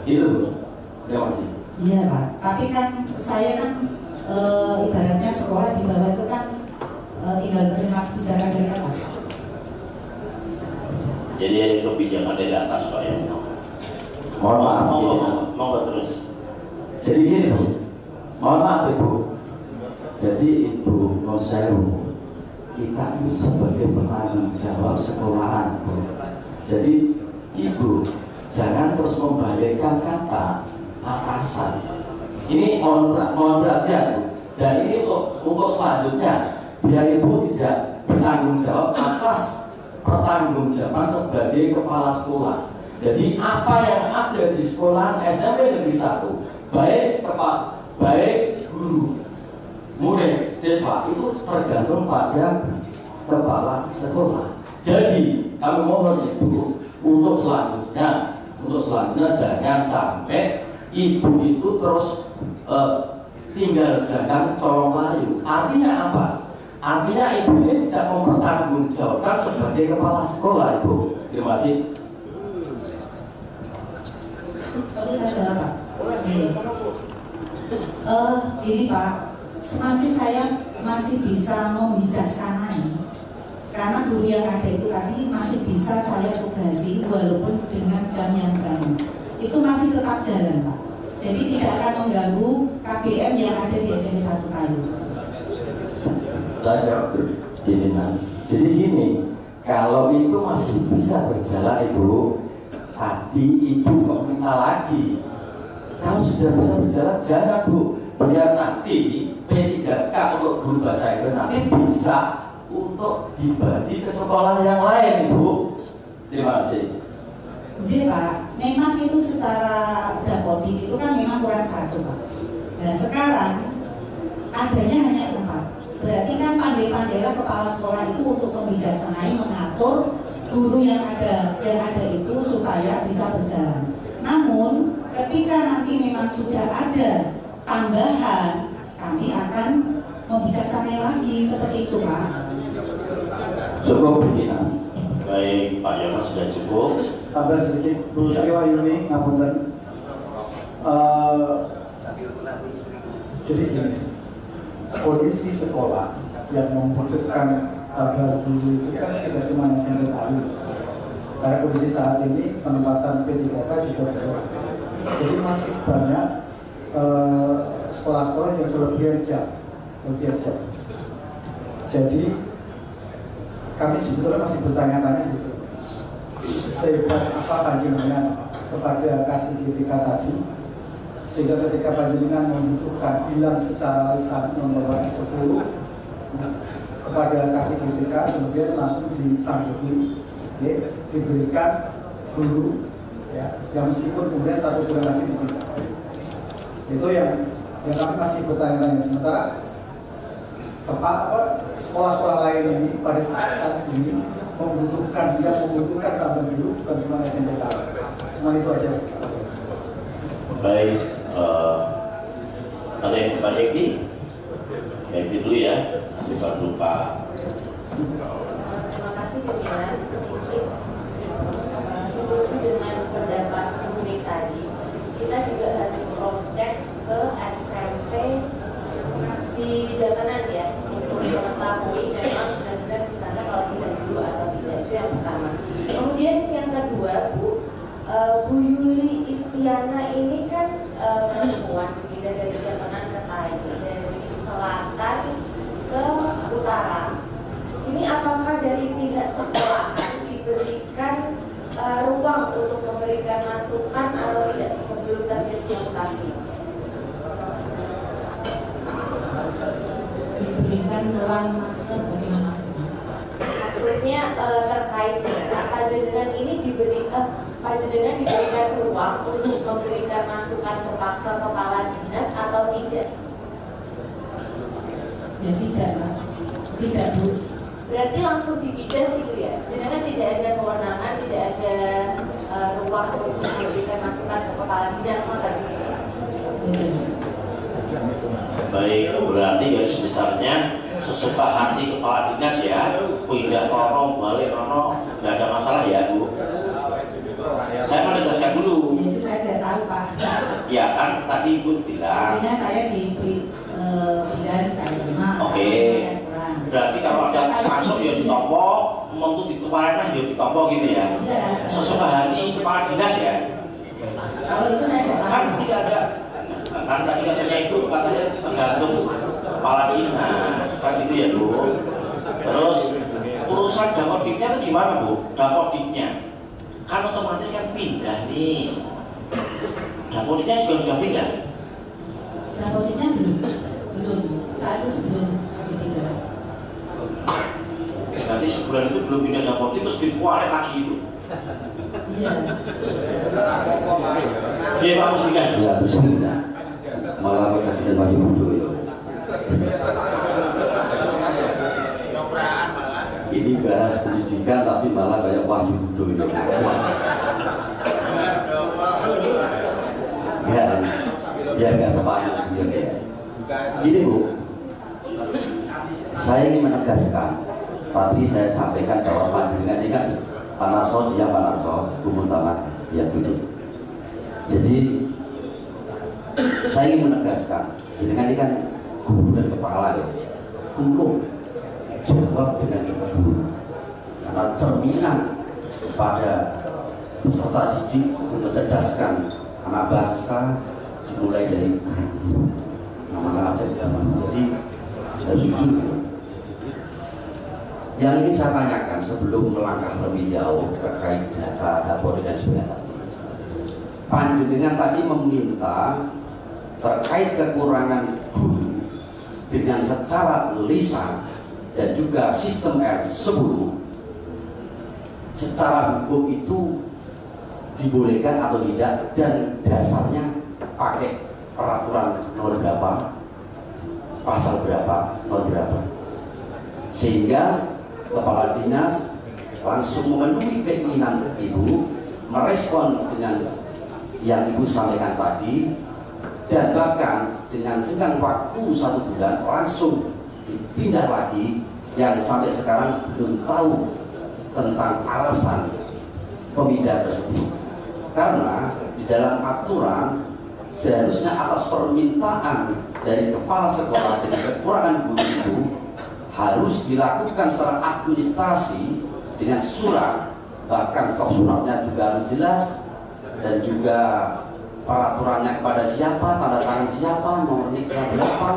Itu Bu. Terima kasih. Iya Pak, tapi kan saya kan ibaratnya sekolah di bawah itu kan tinggal menerima kebijakan dari atas. Jadi ada kebijakan dari atas Pak ya. Mohon maaf. Mau terus. Jadi gini Bu, mohon maaf Ibu. Jadi Ibu Nosewu, kita itu sebagai penanggung jawab sekolahan Bu. Jadi Ibu jangan terus membalikkan kata atasan. Ini mohon perhatian Bu. Dan ini untuk selanjutnya biar Ibu tidak bertanggung jawab atas pertanggungjawaban sebagai kepala sekolah. Jadi apa yang ada di sekolahan SMP Negeri 1, baik guru, murid, siswa itu tergantung pada kepala sekolah. Jadi kami mohon Ibu untuk selanjutnya jangan sampai Ibu itu terus tinggal dagang colong layu. Artinya apa? Artinya Ibu ini tidak mempertanggungjawabkan sebagai kepala sekolah Ibu. Terima kasih. Saya jawab Pak. Ini Pak, saya masih bisa membijaksanai karena guru yang ada itu tadi masih bisa saya tugasi walaupun dengan jam yang berani. Itu masih tetap jalan Pak. Jadi tidak akan mengganggu KBM yang ada di SMP 1 Kayu. Jadi gini, kalau itu masih bisa berjalan Ibu, tadi Ibu kok minta lagi. Kalau sudah bisa berjalan, jangan Bu. Biar nanti P3K untuk guru bahasa Inggris nanti bisa untuk dibagi ke sekolah yang lain Ibu. Terima kasih. Jadi Pak, memang itu secara dapodik itu kan memang kurang 1 Pak. Nah sekarang adanya hanya 4. Berarti kan pandai-pandailah kepala sekolah itu untuk membijaksanai mengatur guru yang ada itu supaya bisa berjalan. Namun ketika nanti memang sudah ada tambahan, kami akan membijaksanai lagi seperti itu Pak. Cukup pimpinan. Baik, Pak Yonas sudah cukup. Tambah sedikit, Bu Sri Wahyuni, ngapunten. Jadi gini, kondisi sekolah yang membutuhkan tambah guru itu kan tidak cuma SMP Talu. Karena kondisi saat ini penempatan P3K juga berkurang. Jadi masih banyak sekolah-sekolah yang kelebihan jam. Jadi kami sebetulnya masih bertanya-tanya sehebat apa panjenengan kepada kasih GTK tadi, sehingga ketika panjenengan membutuhkan bilang secara lisan nomor 10 kepada kasih GTK, kemudian langsung disanggupi, ya, diberikan guru, ya, yang meskipun kemudian 1 bulan lagi diberikan. Itu yang kami masih bertanya-tanya. Sementara sekolah-sekolah lain ini pada saat ini membutuhkan tambah dulu, bukan cuma SMP Talu. Cuma itu aja. Baik, ada yang Pak Eki? Eki dulu ya, nanti baru Pak. Terima kasih pimpinan. Setuju dengan pendapat Ibu tadi, kita juga harus cross check ke SMP di Jamanan ya, untuk mengetahui memang benar-benar di sana kalau tidak dulu atau tidak. Itu yang pertama. Kemudian yang kedua, Bu Yuli Istiana ini kan perempuan, pindah dari Jamanan ke Taik, dari selatan ke utara. Ini apakah dari pihak sekolah diberikan ruang untuk memberikan masukan atau tidak sebelum terjadinya mutasi? Diberikan ruang masukan bagaimana sih? Maksudnya terkait panjenengan ini panjenengan diberikan ruang untuk memberikan masukan ke kepala dinas atau tidak? Ya tidak Bu. Berarti langsung dibidah gitu ya? Jenengan tidak ada kewenangan, tidak ada ruang untuk memberikan masukan ke kepala dinas maka gitu ya? Baik, berarti garis besarnya sesuka hati kepala dinas ya. Pindah rono, balik rono, nggak ada masalah ya Bu. Saya menegaskan dulu. Jadi saya tidak tahu Pak. Ya kan tadi Ibu bilang. Artinya saya diberi pilihan saya terima. Oke. Berarti kalau ada masuk ya ditompo, untuk dituaran ya ditompo gitu ya. Iya. Sesuka hati kepala dinas ya. Kalau itu saya tidak tahu. Kan tidak ada. Kan tadi katanya itu katanya tergantung kepala dinas kan gitu ya Bu. Terus urusan dakodiknya itu gimana Bu? Dakodiknya kan otomatis kan pindah nih. Dakodiknya juga sudah pindah. Dakodiknya belum. Saat itu belum pindah. Berarti sebulan itu belum pindah dapodik terus dikuarin lagi itu. Iya. Iya Pak Muslikan. Ya, bismillah. Malah Presiden masih muncul ya. Ini bahas pendidikan tapi malah kayak Wahyu Budo itu. Ya nggak sepanjang ya. Gini Bu, saya ingin menegaskan. Tadi saya sampaikan bahwa panjenengan ini kan Pak Narso, dia Pak Narso, umum tamat dia duduk. Jadi Saya ingin menegaskan, dengan ini kan guru dan kepala ya, tolong jawab dengan jujur, karena cerminan pada peserta didik untuk mencerdaskan anak bangsa dimulai dari guru. Nama aja tidak mau, jadi harus jujur. Yang ingin saya tanyakan sebelum melangkah lebih jauh terkait data Dapori dan sebagainya, panjenengan tadi meminta terkait kekurangan guru dengan secara lisan dan juga sistem R10 secara hukum itu dibolehkan atau tidak, dan dasarnya pakai peraturan nomor berapa, pasal berapa, nomor berapa, sehingga kepala dinas langsung memenuhi keinginan ibu, merespon dengan yang ibu sampaikan tadi, dan bahkan dengan singkat waktu 1 bulan langsung dipindah lagi, yang sampai sekarang belum tahu tentang alasan pemindahan tersebut. Karena di dalam aturan seharusnya atas permintaan dari kepala sekolah dengan kekurangan guru itu harus dilakukan secara administrasi dengan surat, bahkan kok suratnya juga harus jelas, dan juga peraturannya kepada siapa, tanda tangan siapa, nomor nikah berapa.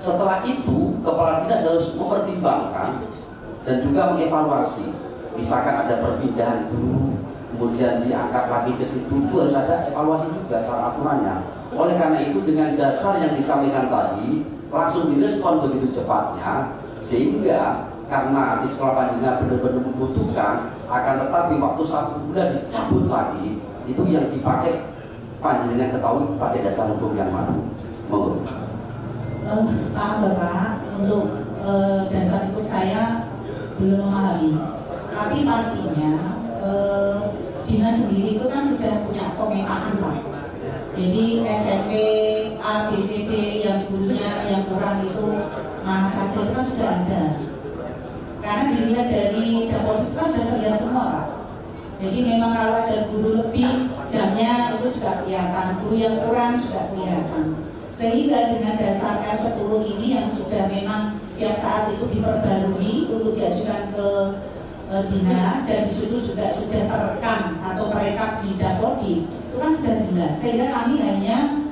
Setelah itu kepala dinas harus mempertimbangkan dan juga mengevaluasi. Misalkan ada perpindahan guru, kemudian diangkat lagi ke situ, itu harus ada evaluasi juga secara aturannya. Oleh karena itu dengan dasar yang disampaikan tadi langsung direspon begitu cepatnya, sehingga karena di sekolah panjenengan benar-benar membutuhkan, akan tetapi waktu 1 bulan dicabut lagi, itu yang dipakai panjenengan ketahui pakai dasar hukum yang mana? Monggo. Paham Bapak, untuk dasar hukum saya belum memahami, tapi pastinya dinas sendiri itu kan sudah punya pemetaan Pak. Jadi SMP A, B, C, D yang gurunya yang kurang itu mana saja itu kan sudah ada. Karena dilihat dari dapur itu kan sudah terlihat semua Pak. Jadi memang kalau ada guru lebih jamnya itu juga kelihatan, guru yang kurang juga kelihatan. Sehingga dengan dasar R10 ini yang sudah memang setiap saat itu diperbarui untuk diajukan ke dinas, dan di situ juga sudah terekam atau terekam di Dapodi, itu kan sudah jelas. Sehingga kami hanya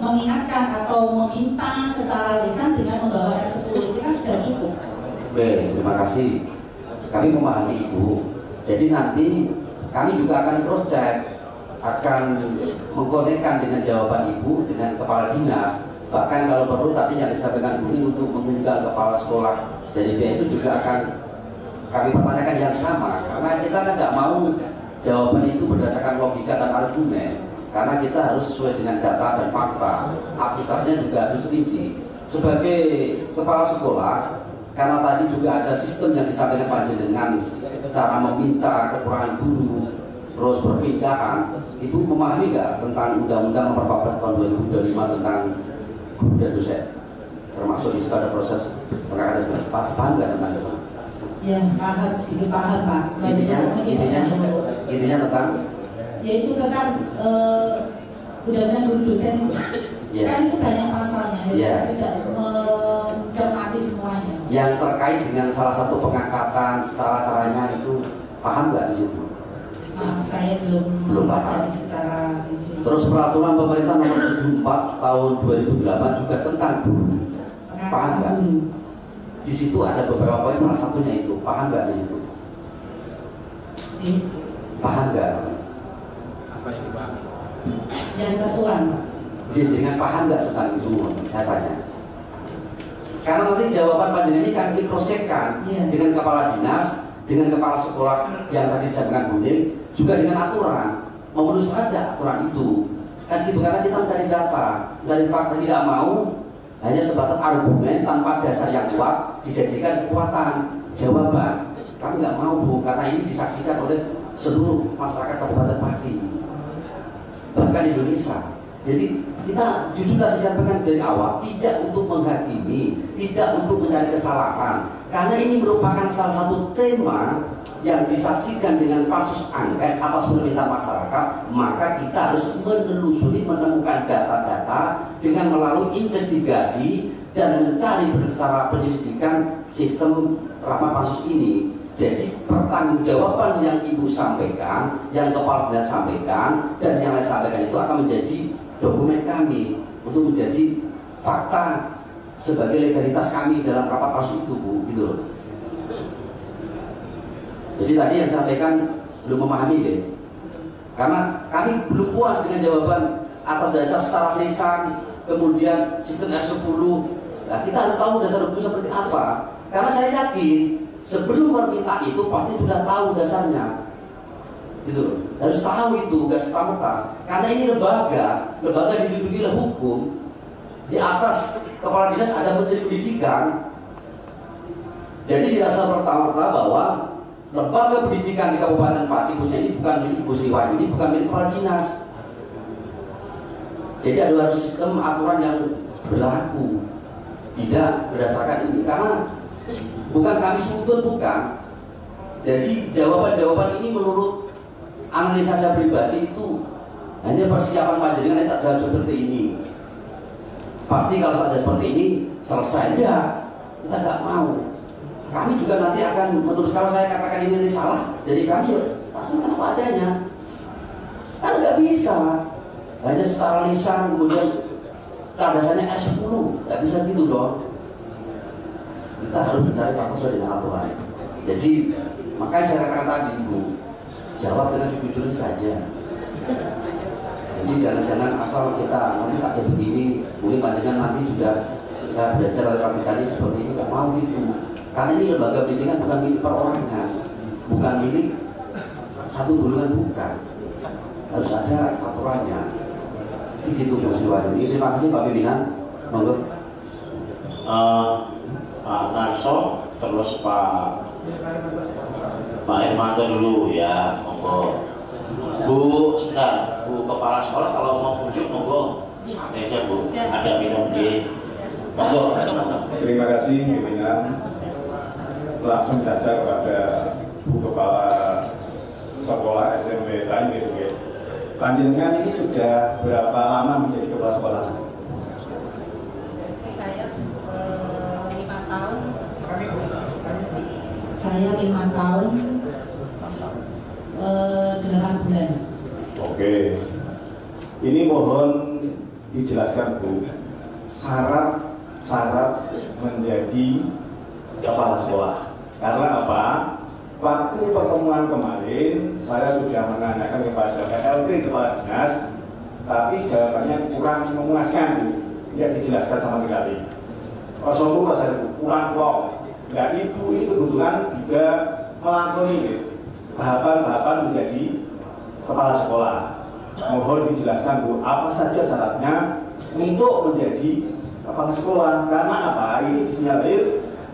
mengingatkan atau meminta secara lisan dengan membawa R10 itu kan sudah cukup. Baik, terima kasih. Kami memahami Ibu. Jadi nanti kami juga akan cross check, akan mengkonekkan dengan jawaban Ibu dengan kepala dinas. Bahkan kalau perlu tadi yang disampaikan Buni untuk mengundang kepala sekolah dari BI itu juga akan kami pertanyakan yang sama, karena kita kan tidak mau jawaban itu berdasarkan logika dan argumen, karena kita harus sesuai dengan data dan fakta. Administrasinya juga harus rinci. Sebagai kepala sekolah, karena tadi juga ada sistem yang disampaikan panjenengan, cara meminta kekurangan guru, terus perpindahan, Ibu memahami nggak tentang Undang-Undang Nomor 14 Tahun 2025 tentang guru dan dosen? Termasuk di situ ada proses pengangkatan. Paham nggak tentang itu? Ya, paham, sedikit paham Pak. Intinya tentang? Yaitu tentang Undang-Undang Guru Dosen. Yeah. Kan itu banyak pasalnya, jadi Yeah. saya tidak mencermati semuanya. Yang terkait dengan salah satu pengangkatan, cara-caranya itu paham nggak di situ? Saya belum paham secara rinci. Terus peraturan pemerintah nomor 74 tahun 2008 juga tentang guru. Paham nggak? Di situ ada beberapa poin, salah satunya itu. Paham nggak di situ? Paham nggak? Apa yang dibahas? Yang ketuan. Jenengan paham nggak tentang itu? Saya tanya. Karena nanti jawaban panjenengan ini kan di cross check kan dengan kepala dinas, dengan kepala sekolah yang tadi saya sampaikan Bunding, juga dengan aturan. Memenuhi saja aturan itu. Kan gitu, karena kita mencari data, dari fakta, tidak mau hanya sebatas argumen tanpa dasar yang kuat dijadikan kekuatan jawaban. Kami nggak mau Bu, karena ini disaksikan oleh seluruh masyarakat Kabupaten Pati, bahkan Indonesia. Jadi kita jujur tadi sampaikan dari awal, tidak untuk menghakimi, tidak untuk mencari kesalahan, karena ini merupakan salah satu tema yang disaksikan dengan pansus angket atas permintaan masyarakat. Maka kita harus menelusuri, menemukan data dengan melalui investigasi dan mencari berdasarkan penyelidikan sistem rapat pansus ini. Jadi pertanggungjawaban yang Ibu sampaikan, yang Kepala Dinas sampaikan, dan yang lain sampaikan itu akan menjadi dokumen kami untuk menjadi fakta sebagai legalitas kami dalam rapat pansus itu, Bu, gitu loh. Jadi tadi yang saya sampaikan belum memahami deh, karena kami belum puas dengan jawaban atas dasar secara lisan, kemudian sistem R10. Nah, kita harus tahu dasar hukum seperti apa, karena saya yakin sebelum permintaan itu pasti sudah tahu dasarnya, gitu loh. Harus tahu itu, gak serta-merta. Karena ini lembaga dilindungi oleh hukum. Di atas kepala dinas ada menteri pendidikan. Jadi di dasar pertama-tama bahwa lembaga pendidikan di Kabupaten Pati khususnya ini bukan milik Ibu Sri Wahyuni, ini bukan milik kepala dinas. Jadi ada harus sistem aturan yang berlaku, tidak berdasarkan ini. Karena bukan kami sudut, bukan. Jadi jawaban-jawaban ini menurut analisa saya pribadi itu hanya persiapan panjenengan yang tak jawab seperti ini. Pasti kalau saja seperti ini selesai, ya kita nggak mau. Kami juga nanti akan meneruskan. Kalau saya katakan ini salah, jadi kami ya pasti apa adanya. Kan nggak bisa hanya secara lisan kemudian landasannya S10, nggak bisa gitu dong. Kita harus mencari fakta sesuai dengan aturan. Jadi makanya saya katakan tadi, Bu, jawab dengan jujur saja. Jadi jangan-jangan asal kita nanti tak jadi begini, mungkin panjangan nanti sudah saya belajar oleh kapitani seperti ini, nggak mau gitu. Karena ini lembaga pendidikan bukan milik perorangan, bukan milik satu golongan, bukan. Harus ada aturannya. Begitu Bu Sri Wahyuni. Terima kasih Pak Pimpinan. Monggo. Pak Narso, terus Pak Irmanto dulu ya, monggo. Bu, sebentar, Bu Kepala Sekolah kalau mau bujuk monggo, santai saja Bu, ada minum di, monggo. Terima kasih pimpinan. Langsung saja kepada Bu Kepala Sekolah SMP tadi, gitu. Panjenengan ini sudah berapa lama menjadi kepala sekolah? Saya 5 tahun. Saya 5 tahun 8 bulan. Oke. Ini mohon dijelaskan Bu, syarat menjadi kepala sekolah. Karena apa? Waktu pertemuan kemarin saya sudah menanyakan kepada PLT kepala dinas, tapi jawabannya kurang memuaskan, Bu. Tidak dijelaskan sama sekali. Rasulullah saya kurang kok. Dan Ibu ini kebetulan juga melakoni tahapan-tahapan menjadi kepala sekolah. Mohon dijelaskan Bu, apa saja syaratnya untuk menjadi kepala sekolah? Karena apa? Ini disinyalir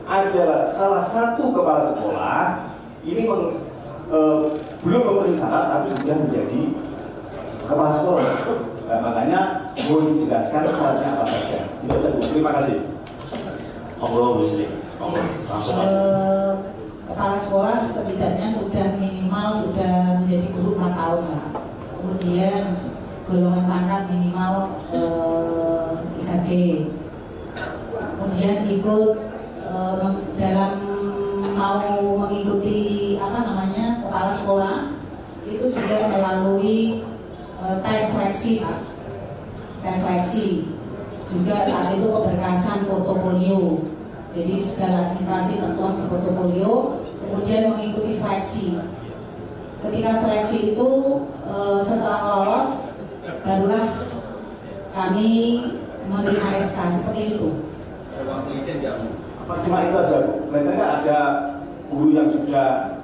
adalah salah satu kepala sekolah ini belum memenuhi syarat tapi sudah menjadi kepala sekolah. Nah, makanya mohon dijelaskan syaratnya apa saja. Itu saja Bu. Terima kasih. Monggo Bu Sri. Langsung aja. Kepala sekolah setidaknya sudah minimal sudah menjadi guru 4 tahun Pak. Kemudian golongan pangkat minimal 3C. Kemudian ikut dalam mau mengikuti kepala sekolah itu juga melalui tes seleksi Pak. Tes seleksi juga saat itu keberkasan portofolio. Jadi segala administrasi tertuang di portofolio, kemudian mengikuti seleksi. Ketika seleksi itu setelah lolos, barulah kami menerima SK seperti itu. Cuma itu aja Bu. Mereka ada guru yang sudah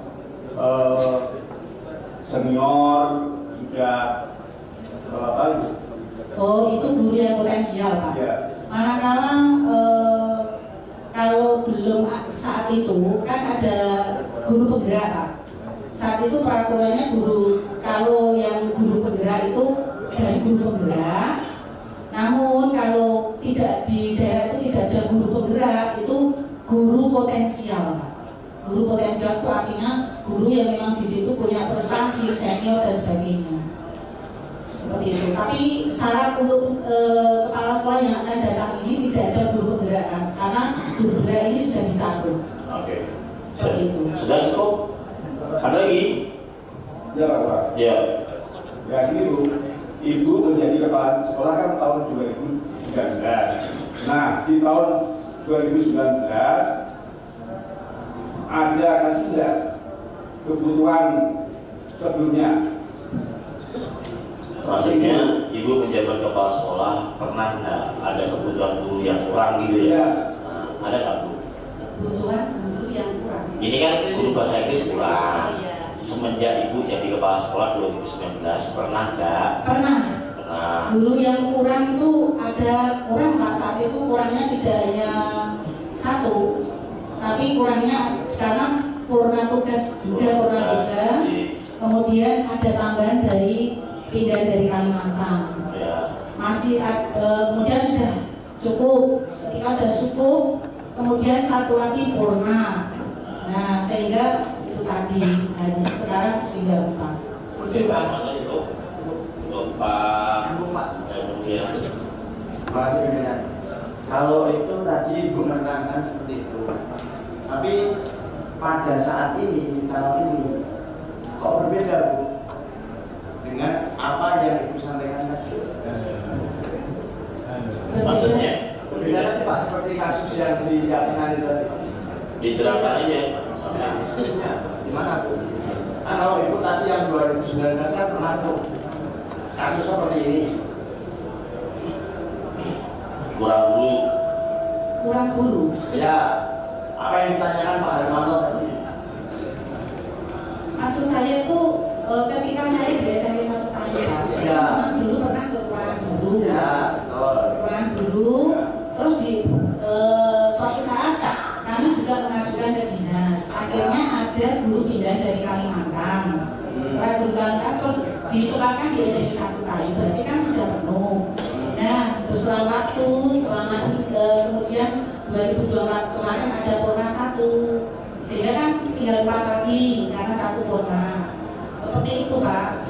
senior, sudah apa itu? Oh, itu guru yang potensial Pak. Ya. Manakala kalau belum saat itu kan ada guru penggerak Pak. Saat itu peraturannya kalau yang guru penggerak itu dari guru penggerak. Namun kalau tidak di daerah itu tidak ada guru penggerak, itu guru potensial. Guru potensial itu artinya guru yang memang di situ punya prestasi senior dan sebagainya. Seperti itu. Tapi syarat untuk kepala sekolah satu. Oke. Seperti itu. Sudah cukup? Ada lagi? Ya Pak. Ya. Ya gini Bu, Ibu menjadi kepala sekolah kan tahun 2019. Nah di tahun 2019 ada kan sudah kebutuhan sebelumnya. Maksudnya Ibu menjabat kepala sekolah pernah nggak ada kebutuhan guru yang kurang gitu ya? Nah, ada nggak Bu? Kebutuhan guru yang kurang. Ini kan guru bahasa Inggris kurang. Oh, iya. Semenjak Ibu jadi kepala sekolah 2019 pernah nggak? Pernah. Pernah. Guru yang kurang itu ada kurang Pak, saat itu kurangnya tidak hanya satu, tapi kurangnya karena purna tugas juga purna tugas. Kemudian ada tambahan dari pindah dari Kalimantan. Ya. Masih kemudian sudah cukup. Ketika sudah cukup, kemudian satu lagi purna. Nah, sehingga itu tadi hanya sekarang tinggal 4. Oke, Pak. Makasih Bu. Pak. Kemudian. Makasih pimpinan. Kalau itu tadi Ibu menerangkan seperti itu. Tapi pada saat ini di tahun ini kok berbeda Bu dengan apa yang Ibu sampaikan tadi? Maksudnya? Berbeda tadi Pak, seperti kasus yang di Jakarta itu tadi. Diterangkan aja. Maksudnya gimana Bu? Nah, kalau Ibu tadi yang 2019 kan pernah tuh kasus seperti ini. Kurang guru. Kurang guru. Ya, apa yang ditanyakan Pak Hermanto tadi? Maksud saya itu ketika saya di SMP 1 tahun ya. Memang dulu pernah kekurangan guru. Ya, betul. Kekurangan guru. Terus di suatu saat kami juga mengajukan ke dinas. Akhirnya ada guru pindah dari Kalimantan. Karena guru Kalimantan terus ditukarkan di SMP 1 Kayu. Berarti kan sudah penuh. Nah, berselang waktu, selama kemudian 2024 kemarin ada purna 1, sehingga kan tinggal 4 lagi karena 1 purna. Seperti itu Pak.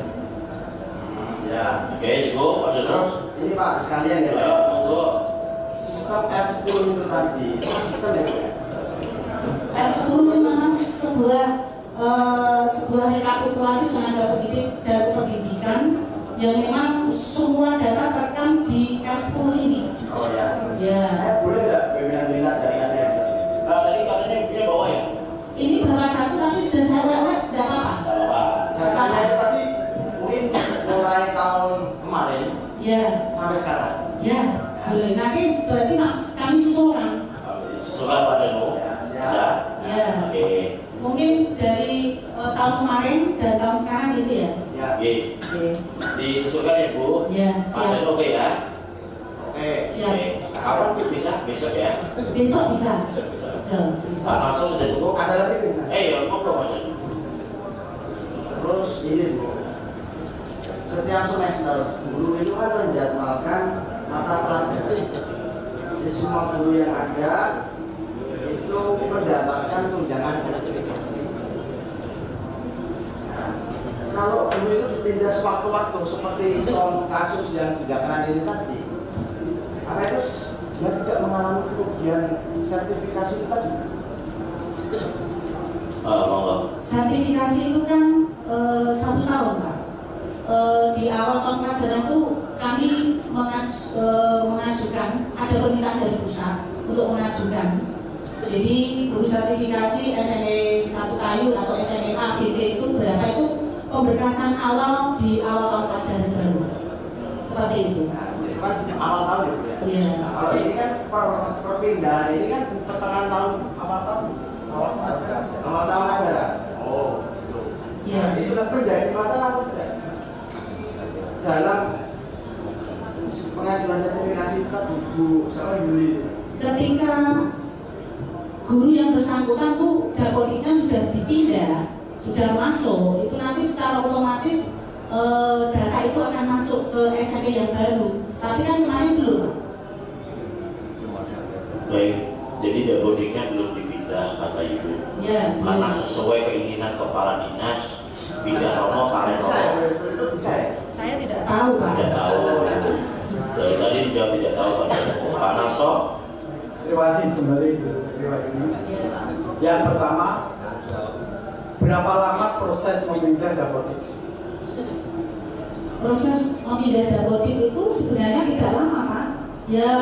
Ya, oke cukup. Ada terus? Ini Pak sekalian ya Pak. Ya, monggo. Sistem R10 itu tadi, itu sistem ya Pak? R10 itu memang sebuah rekapitulasi tenaga pendidik dan pendidikan yang memang semua data terekam di R10 ini. Oh ya. Ya. Saya boleh nggak pimpinan minat dari KTM? Tadi katanya ibunya bawa ya? Ini bawa 1 tapi sudah saya lewat, tidak apa-apa. Datanya itu tadi mungkin mulai tahun kemarin Ya. sampai sekarang. Ya. Boleh. Nanti berarti kami susulkan. Susulkan pada Nu. Bisa? Ya. Oke. Mungkin dari tahun kemarin dan tahun sekarang gitu ya. Ya. Oke. Disusulkan ya Bu. Ya, siap. Paten oke ya. Oke. Siap. Oke. Kapan Bu bisa? Besok ya. Besok bisa. Bisa. Bisa. Pak Narso sudah cukup? Ada lagi pimpinan? Ya ngobrol aja. Terus ini Bu, setiap semester guru itu kan menjadwalkan mata pelajaran. Jadi semua guru yang ada itu mendapatkan tunjangan sertifikasi. Nah, kalau guru itu dipindah sewaktu-waktu seperti kasus yang di Jakarta ini tadi, apa itu dia tidak mengalami kerugian sertifikasi itu tadi? Sertifikasi itu kan 1 tahun Pak. Di awal tahun pelajaran itu kami mengajukan, ada permintaan dari pusat untuk mengajukan. Jadi guru sertifikasi SMA 1 Kayu atau SMA A, B, C itu berapa itu pemberkasan awal di awal tahun pelajaran baru. Seperti itu. Nah, itu kan awal tahun gitu ya. Iya. Nah, kalau ini kan perpindahan ini kan di pertengahan tahun awal tahun. Awal tahun ajaran. Oh, gitu. Iya. Nah, itu kan menjadi masalah atau tidak? Dalam pengajuan sertifikasi itu kan Bu Yuli. Ketika guru yang bersangkutan tuh dapoliknya sudah dipindah, sudah masuk, itu nanti secara otomatis data itu akan masuk ke SMP yang baru. Tapi kan kemarin belum. Baik, jadi dapoliknya belum dipindah kata Ibu. Ya. Karena sesuai keinginan kepala dinas pindah Romo Karen Romo. Saya tidak tahu Pak. Tidak tahu. Dari tadi dijawab tidak tahu Pak. Pak Narso. Terima kasih kembali Bu Triwayuni. Yang pertama, berapa lama proses memindah dapodik? Proses memindah dapodik itu sebenarnya tidak lama kan? Ya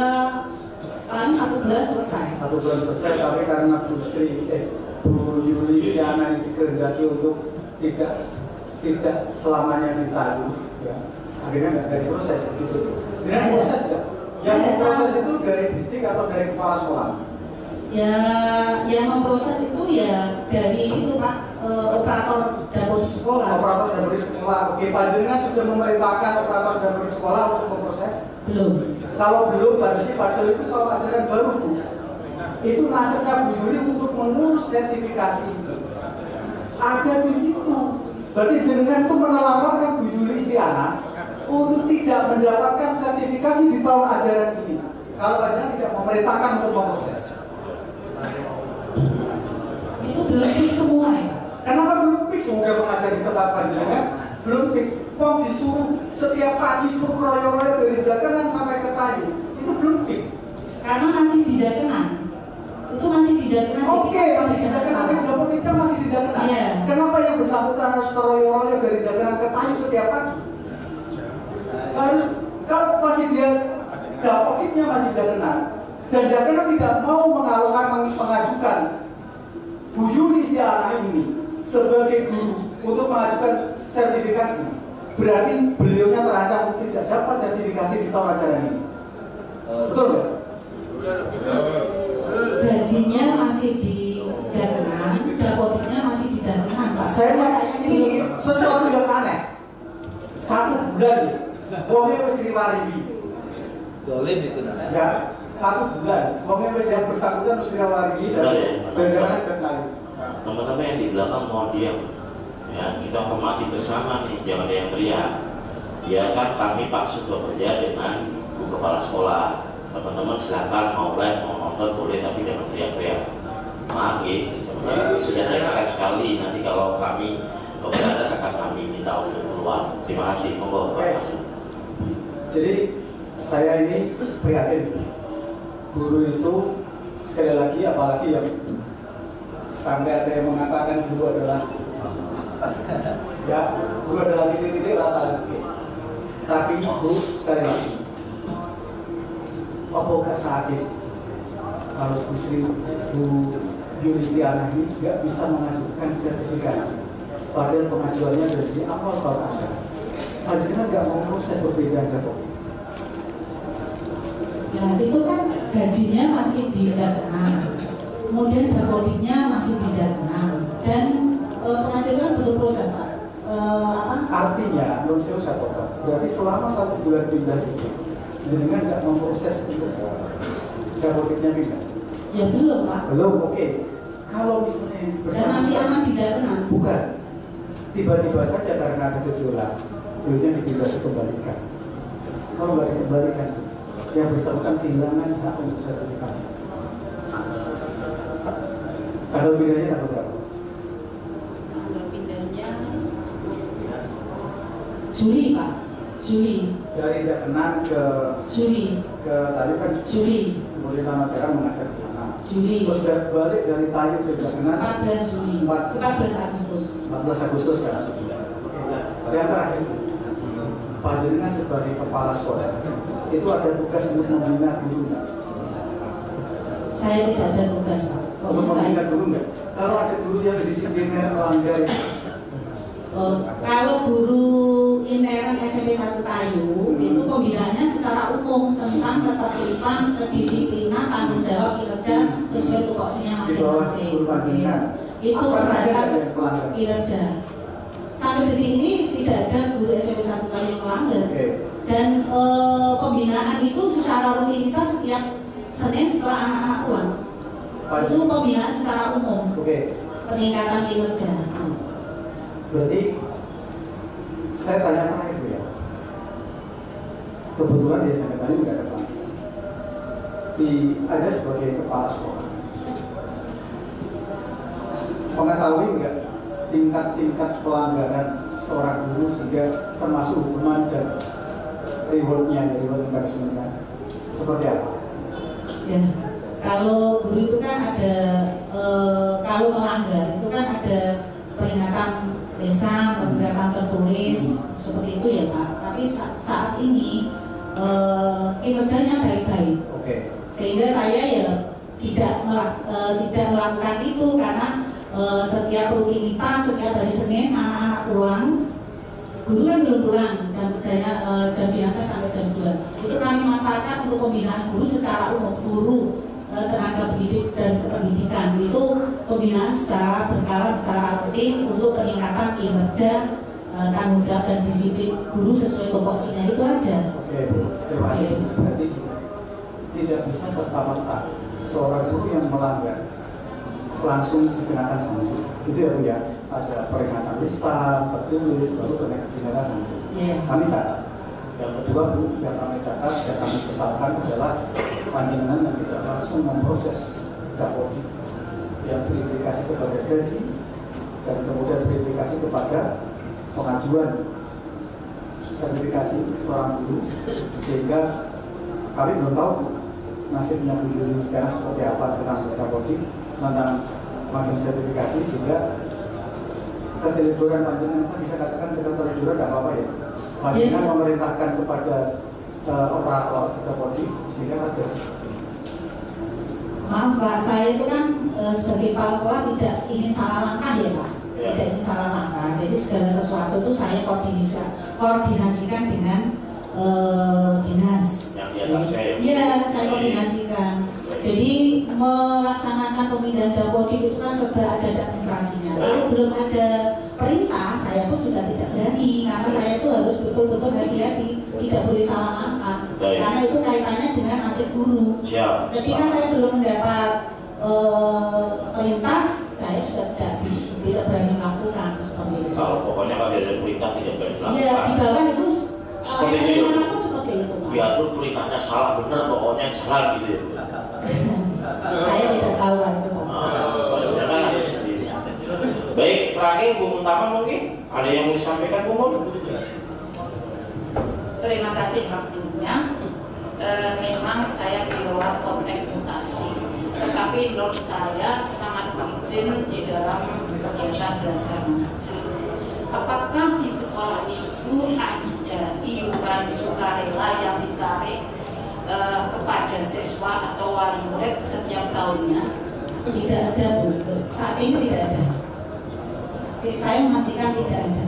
paling 1 bulan selesai. 1 bulan selesai, tapi karena Bu Yuli Diana dikehendaki untuk tidak selamanya ditahan, ya, akhirnya nggak dari proses gitu. Dengan proses nggak? Yang proses itu dari distrik atau dari kepala sekolah? Ya, yang memproses itu ya dari itu Pak, operator dapodik sekolah. Operator dapodik sekolah. Oke, panjenengan sudah memerintahkan operator dapodik sekolah untuk memproses? Belum. Kalau belum, berarti padahal itu kalau ajaran baru Bu. Itu nasibnya Bu Yuli untuk mengurus sertifikasi. Ada di situ. Berarti jenengan itu menelantarkan Bu Yuli Istiana untuk tidak mendapatkan sertifikasi di tahun ajaran ini. Kalau panjenengan tidak memerintahkan untuk memproses. Itu belum fix semua ya? Kenapa belum fix? Sudah mengajar di tempat panjenengan belum fix. Kok disuruh setiap pagi suruh kroyo-kroyo dari Jakenan sampai ke Tayu, itu belum fix. Karena masih di Jakenan. Itu masih di Jakenan. Oke, masih di Jakenan. Tapi Jabodetabek masih di Jakenan. Iya. Kenapa yang bersangkutan harus kroyo-kroyo dari Jakenan ke Tayu setiap pagi? Harus, kalau masih dia dapatnya masih Jakenan dan Jakenan tidak mau mengajukan Bu Yuli Istiana ini sebagai untuk mengajukan sertifikasi, berarti beliaunya terancam untuk tidak dapat sertifikasi di tahun ajaran ini. Betul nggak? Gajinya masih di Jakenan, dapodiknya masih di Jakenan Pak. Ini sesuatu yang aneh. 1 bulan, wongnya wis diwariwi. Dolim itu nana. Ya, 1 bulan, wongnya wis yang bersangkutan wis diwariwi dan jangan terkali. Teman-teman yang di belakang mau diam. Ya, kita hormati bersama nih, jangan ada yang teriak. Ya kan kami paksa bekerja dengan Bu Kepala Sekolah. Teman-teman silakan mau live mau nonton boleh tapi jangan teriak-teriak. Maaf ya, sudah saya katakan sekali nanti kalau kami keberadaan akan kami minta untuk keluar. Terima kasih, monggo Pak Mas. Jadi saya ini prihatin. Guru itu sekali lagi, apalagi yang sampai ada yang mengatakan guru adalah ya, guru adalah titik-titik rata titik. Tapi Bu, sekali lagi, apa gak sakit kalau Bu Sri Bu Yuli Istiana ini nggak bisa mengajukan sertifikasi, padahal pengajuannya dari awal tahun ajaran. Panjenengan nggak mau proses berbeda kok. Ya itu kan gajinya masih di Jakenan, kemudian dapodiknya masih di Jakenan, dan pengajuan butuh proses Pak. Artinya, non sewu saya potong. Berarti selama 1 bulan pindah itu, jenengan nggak memproses untuk dapodiknya pindah? Ya belum Pak. Belum, oke. Kalau misalnya Dan masih aman di Jakenan. Bukan. Tiba-tiba saja karena ada gejolak, beliaunya dipindah dikembalikan. Kalau nggak dikembalikan, yang bersangkutan kehilangan hak untuk sertifikasi. Kalau pindahnya tak berapa? Pindahnya Juli Pak, Juli. Dari Jakenan ke Juli. Ke Tayu kan Juli. Kemudian Taman Jakenan mengajar di sana. Juli. Terus balik dari Tayu ke Jakenan 14 Juli. 14 Agustus. 14 Agustus kan. Yang terakhir, panjenengan sebagai kepala sekolah itu ada tugas untuk membina guru nggak? Saya tidak ada tugas Pak. Untuk membina guru nggak? Kalau ada guru yang disipliner melanggar, kalau guru intern SMP 1 Tayu itu pembinaannya secara umum tentang ketertiban, kedisiplinan, tanggung jawab kinerja sesuai tupoksinya masing-masing. Itu sebatas kinerja. Sampai detik ini tidak ada guru SMP 1 Tayu yang melanggar. Dan pembinaan itu secara rutinitas setiap Senin setelah anak-anak pulang. Itu pembinaan secara umum. Peningkatan kinerja. Berarti saya tanya terakhir ya. Kebetulan di SMP tadi nggak ada ada sebagai kepala sekolah. Mengetahui nggak tingkat-tingkat pelanggaran seorang guru sehingga termasuk hukuman dan rewardnya dari reward punishment-nya seperti apa? Ya, Kalau guru itu kan ada kalau melanggar itu kan ada peringatan lisan, peringatan tertulis seperti itu ya Pak. Tapi saat ini kinerjanya baik-baik, sehingga saya ya tidak melakukan itu karena setiap rutinitas, setiap hari Senin anak-anak pulang, guru kan belum pulang, jam dinasnya sampai jam 2. Itu kami manfaatkan untuk pembinaan guru secara umum, guru, tenaga pendidik dan pendidikan. Itu pembinaan secara berkala, secara rutin untuk peningkatan kinerja, tanggung jawab dan disiplin guru sesuai tupoksinya, itu aja. Oke, terima kasih. Berarti tidak bisa serta-merta seorang guru yang melanggar langsung dikenakan sanksi. Itu ya Bu ya. Ada peringatan lisan, tertulis, baru dikenakan sanksi. Kami catat. Yang kedua Bu, yang kami catat, yang kami sesalkan adalah panjenengan yang tidak langsung memproses Dapodi, yang verifikasi kepada gaji dan kemudian verifikasi kepada pengajuan sertifikasi seorang guru, sehingga kami belum tahu nasibnya Bu Yuli sekarang seperti apa tentang Dapodi, tentang langsung sertifikasi, sehingga keteledoran panjenengan, saya bisa katakan keteledoran tidak apa-apa ya. Panjenengan memerintahkan kepada operator Dapodi sehingga terjadi. Maaf Pak, saya itu kan sebagai kepala sekolah tidak ingin salah langkah ya Pak. Tidak ingin salah langkah. Jadi segala sesuatu itu saya koordinasikan dengan dinas. Iya, saya koordinasikan. Jadi melaksanakan pemindahan Dapodi itu kan serba ada administrasinya. Kalau belum ada perintah, saya pun juga tidak berani, karena saya itu harus betul-betul hati-hati, tidak boleh salah langkah. Karena itu kaitannya dengan nasib guru. Ketika saya belum mendapat perintah, saya sudah tidak berani melakukan seperti itu. Kalau pokoknya kalau ada perintah tidak berani melakukan. Iya, di bawah itu seperti itu. Biarpun perintahnya salah benar, pokoknya jalan gitu ya. Saya tidak tahu itu. Jangan harus sendiri. Baik, terakhir Bu Muntama mungkin ada yang mau disampaikan Bu Mun? Terima kasih waktunya. Memang saya di luar konteks mutasi, tetapi menurut saya sangat urgent di dalam kegiatan belajar mengajar. Apakah di sekolah itu ada iuran sukarela yang ditarik kepada siswa atau wali murid setiap tahunnya? Tidak ada Bu, saat ini tidak ada. Saya memastikan tidak ada.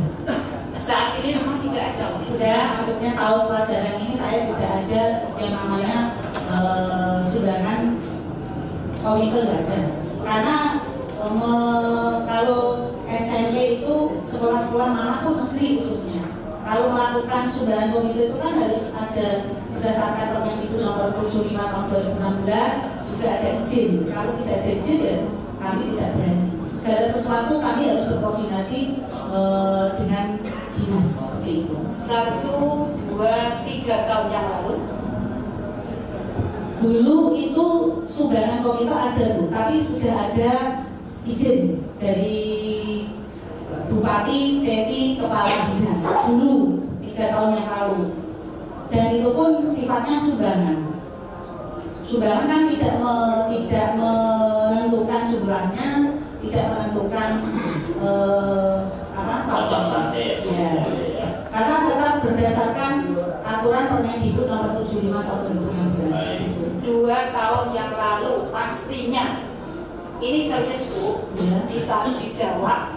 Saat ini memang tidak ada. Sudah, maksudnya tahun pelajaran ini saya tidak ada yang namanya sumbangan komite, tidak ada. Karena kalau SMP itu sekolah-sekolah manapun negeri khususnya, kalau melakukan sumbangan komite itu kan harus ada berdasarkan Permendikbud nomor 75 tahun 2016 juga ada izin. Kalau tidak ada izin ya kami tidak berani. Segala sesuatu kami harus berkoordinasi dengan dinas seperti itu. 1, 2, 3 tahun yang lalu. Dulu itu sumbangan komite ada Bu, tapi sudah ada izin dari Bupati, CETI, Kepala Dinas dulu 3 tahun yang lalu. Dan itu pun sifatnya sumbangan. Sumbangan kan tidak menentukan jumlahnya, tidak menentukan batasannya ya. Karena tetap berdasarkan aturan Permendikbud nomor 75 tahun 2016. 2 tahun yang lalu pastinya ini serius Bu, dijawab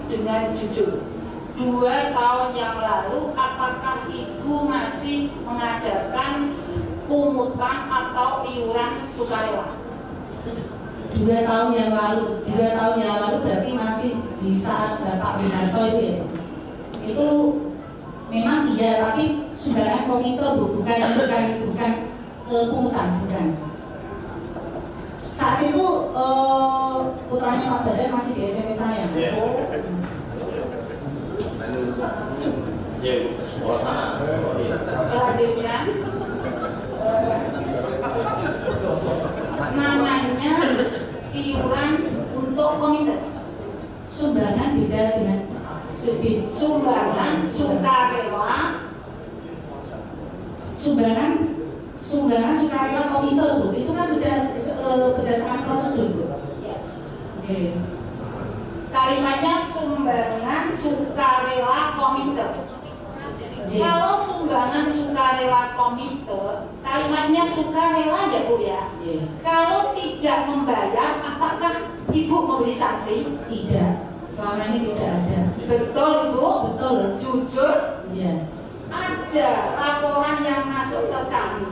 dengan jujur. 2 tahun yang lalu apakah Ibu masih mengadakan pungutan atau iuran sukarela? 2 tahun yang lalu, 2 tahun yang lalu berarti masih di saat Bapak Winarto itu ya. Itu memang iya, tapi sumbangan komite Bu, bukan pungutan, bukan. Saat itu putranya Pak Badan masih di SMP saya. Selanjutnya namanya iuran untuk komite. Sumbangan beda dengan sumbangan sukarela. Sumbangan sukarela komite Bu, itu kan sudah berdasarkan prosedur, Bu. Oke. Kalimatnya sumbangan sukarela komite. Kalau sumbangan sukarela komite, kalimatnya sukarela ya Bu ya. Kalau tidak membayar, apakah Ibu memberi sanksi? Tidak, selama ini tidak ada. Betul Ibu? Betul. Jujur? Iya. Ada laporan yang masuk ke kami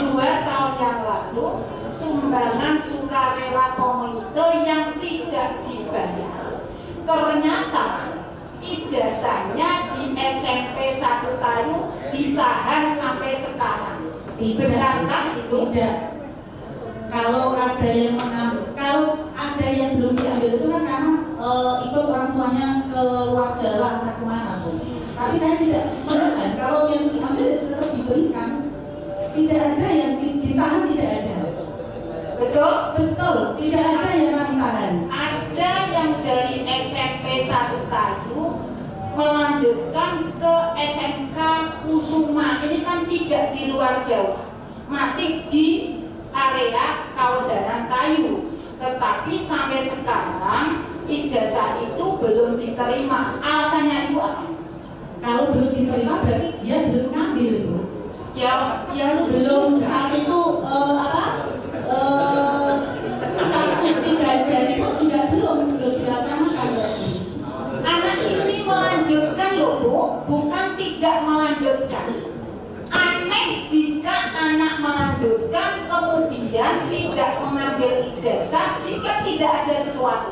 2 tahun yang lalu, sumbangan sukarela komite yang tidak dibayar. Ternyata ijazahnya di SMP 1 Tayu ditahan sampai sekarang. Benarkah itu? Tidak. Kalau ada yang belum diambil itu kan karena ikut orang tuanya ke luar Jawa entah kemana Bu. Tapi saya tidak menemukan kalau yang diambil tetap diberikan. Tidak ada yang ditahan, tidak ada. Betul? Betul, tidak ada yang kami tahan. Ada yang dari SMP 1 Tayu melanjutkan ke SMK Kusuma. Ini kan tidak di luar Jawa, masih di area Kawedanan Tayu. Tetapi sampai sekarang ijazah itu belum diterima. Alasannya Ibu apa? Kalau belum diterima berarti dia belum ngambil Bu. Ya belum saat itu cakup 3 jari pun juga belum dilaksanakan. Anak ini melanjutkan loh Bu, bukan tidak melanjutkan. Aneh jika anak melanjutkan kemudian tidak mengambil ijazah jika tidak ada sesuatu.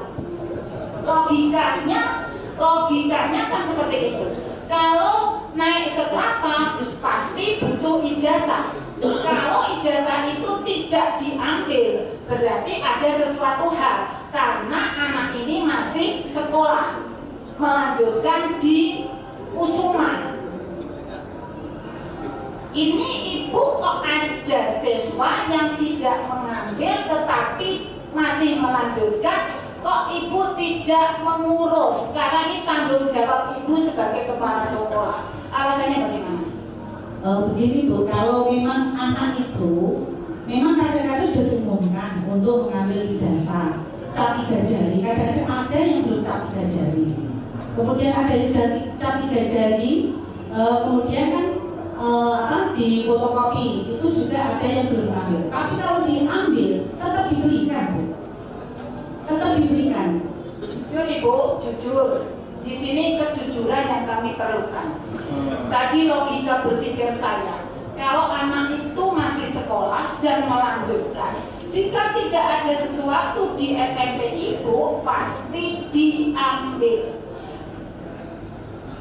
Logikanya kan seperti itu. Kalau naik setrapa pasti butuh ijazah. Kalau ijazah itu tidak diambil berarti ada sesuatu hal, karena anak ini masih sekolah melanjutkan di Kusuma. Ini Ibu kok ada siswa yang tidak mengambil tetapi masih melanjutkan, kok Ibu tidak mengurus? Karena ini tanggung jawab Ibu sebagai kepala sekolah. Alasannya bagaimana? Begini Bu, kalau memang anak itu memang kadang-kadang sudah diumumkan untuk mengambil ijazah cap 3 jari, kadang-kadang ada yang belum cap 3 jari, kemudian ada yang dari cap 3 jari, kemudian kan di fotokopi itu juga ada yang belum ambil. Tapi kalau diambil tetap diberikan Bu, tetap diberikan. Jujur Ibu, jujur. Di sini kejujuran yang kami perlukan. Tadi logika berpikir saya, kalau anak itu masih sekolah dan melanjutkan, jika tidak ada sesuatu di SMP itu pasti diambil.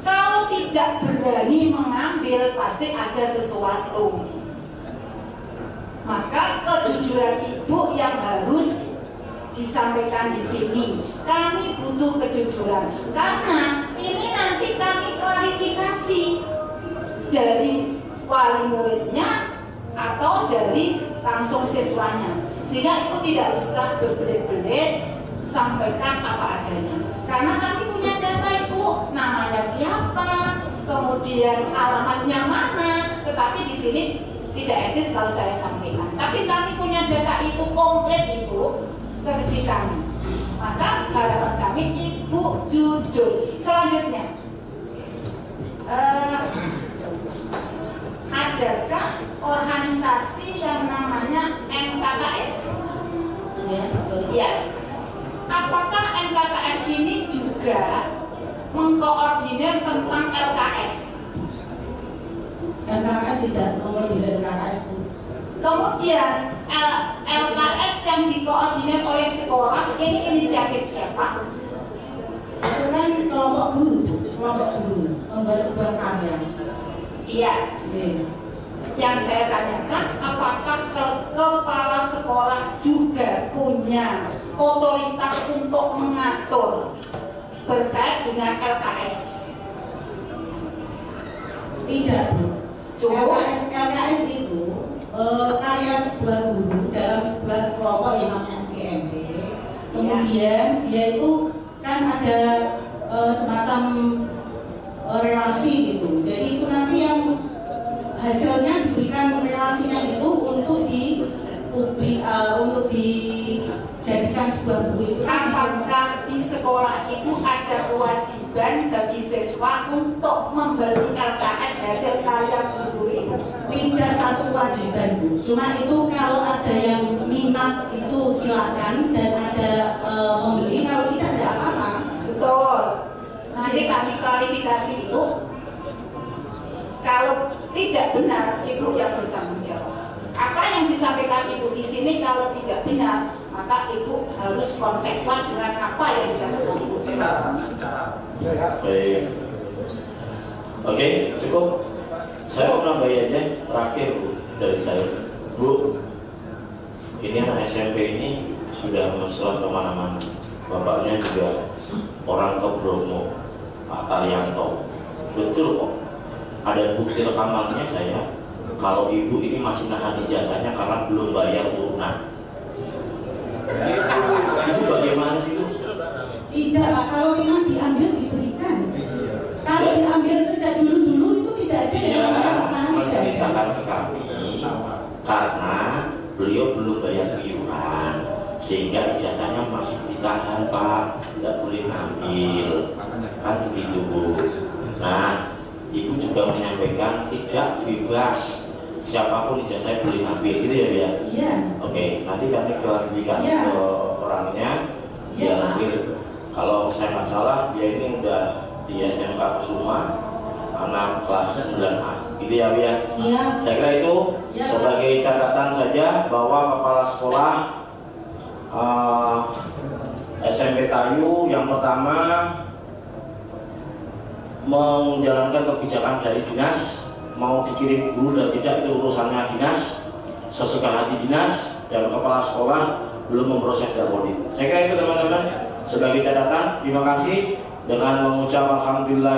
Kalau tidak berani mengambil pasti ada sesuatu. Maka kejujuran Ibu yang harus disampaikan di sini. Kami butuh kejujuran karena ini nanti kami klarifikasi dari wali muridnya atau dari langsung siswanya, sehingga Ibu tidak usah berbelit-belit, sampaikan apa adanya. Karena kami punya data Ibu, namanya siapa, kemudian alamatnya mana, tetapi di sini tidak etis kalau saya sampaikan. Tapi kami punya data itu komplit Ibu ke kami. Maka harapan kami Ibu jujur. Selanjutnya, adakah organisasi yang namanya MKKS? Ya. Apakah MKKS ini juga mengkoordinir tentang LKS? MKKS tidak mengkoordinir LKS. Kemudian LKS yang dikoordinir oleh sekolah ini inisiatif siapa? Itu kan kelompok guru membuat sebuah karya. Iya. Yang saya tanyakan, apakah kepala sekolah juga punya otoritas untuk mengatur berkait dengan LKS? Tidak Bu. LKS itu karya sebuah guru dalam sebuah kelompok yang namanya GMP. Kemudian dia itu kan ada semacam relasi gitu. Jadi itu nanti yang hasilnya diberikan relasinya itu untuk di publik, untuk di sebuah buku itu apakah di sekolah itu ada kewajiban bagi siswa untuk membeli LKS hasil karya guru itu? tidak satu kewajiban Bu. Cuma itu kalau ada yang minat itu silakan dan ada membeli, kalau tidak ada apa-apa. Betul. Nanti kami klarifikasi itu. Kalau tidak benar, Ibu yang bertanggung jawab. Apa yang disampaikan Ibu di sini kalau tidak benar, maka Ibu harus konsekuen dengan apa yang disampaikan Ibu. Baik. Oke, cukup. Saya mau nambahin aja terakhir Bu dari saya. Bu, ini anak SMP ini sudah menyelam kemana-mana. Bapaknya juga orang ke Bromo, Pak Taryanto. Betul kok. Ada bukti rekamannya saya. Kalau ibu ini masih nahan ijazahnya karena belum bayar urunan. Ibu bagaimana sih Bu? Tidak Pak, kalau memang diambil diberikan. Kalau diambil sejak dulu-dulu itu tidak ada yang namanya rekanan. Menceritakan ke kami karena beliau belum bayar iuran sehingga ijazahnya masih ditahan Pak, tidak boleh ngambil kan begitu Bu. Nah, Ibu juga menyampaikan tidak bebas siapapun ijazah boleh ngambil gitu ya Bu ya? Iya. Oke, nanti kami klarifikasi Iya. ke orangnya. Iya, Biar Pak. clear. Kalau saya nggak salah dia ini udah di SMK Kusuma anak kelas 9A gitu ya Bu ya? Siap. Saya kira itu Ya. sebagai catatan saja bahwa kepala sekolah SMP Tayu yang pertama menjalankan kebijakan dari dinas, mau dikirim guru dan tidak itu urusannya dinas, sesuka hati dinas, dan kepala sekolah belum memproses dan audit. Saya kira itu teman-teman sebagai catatan. Terima kasih dengan mengucap alhamdulillah.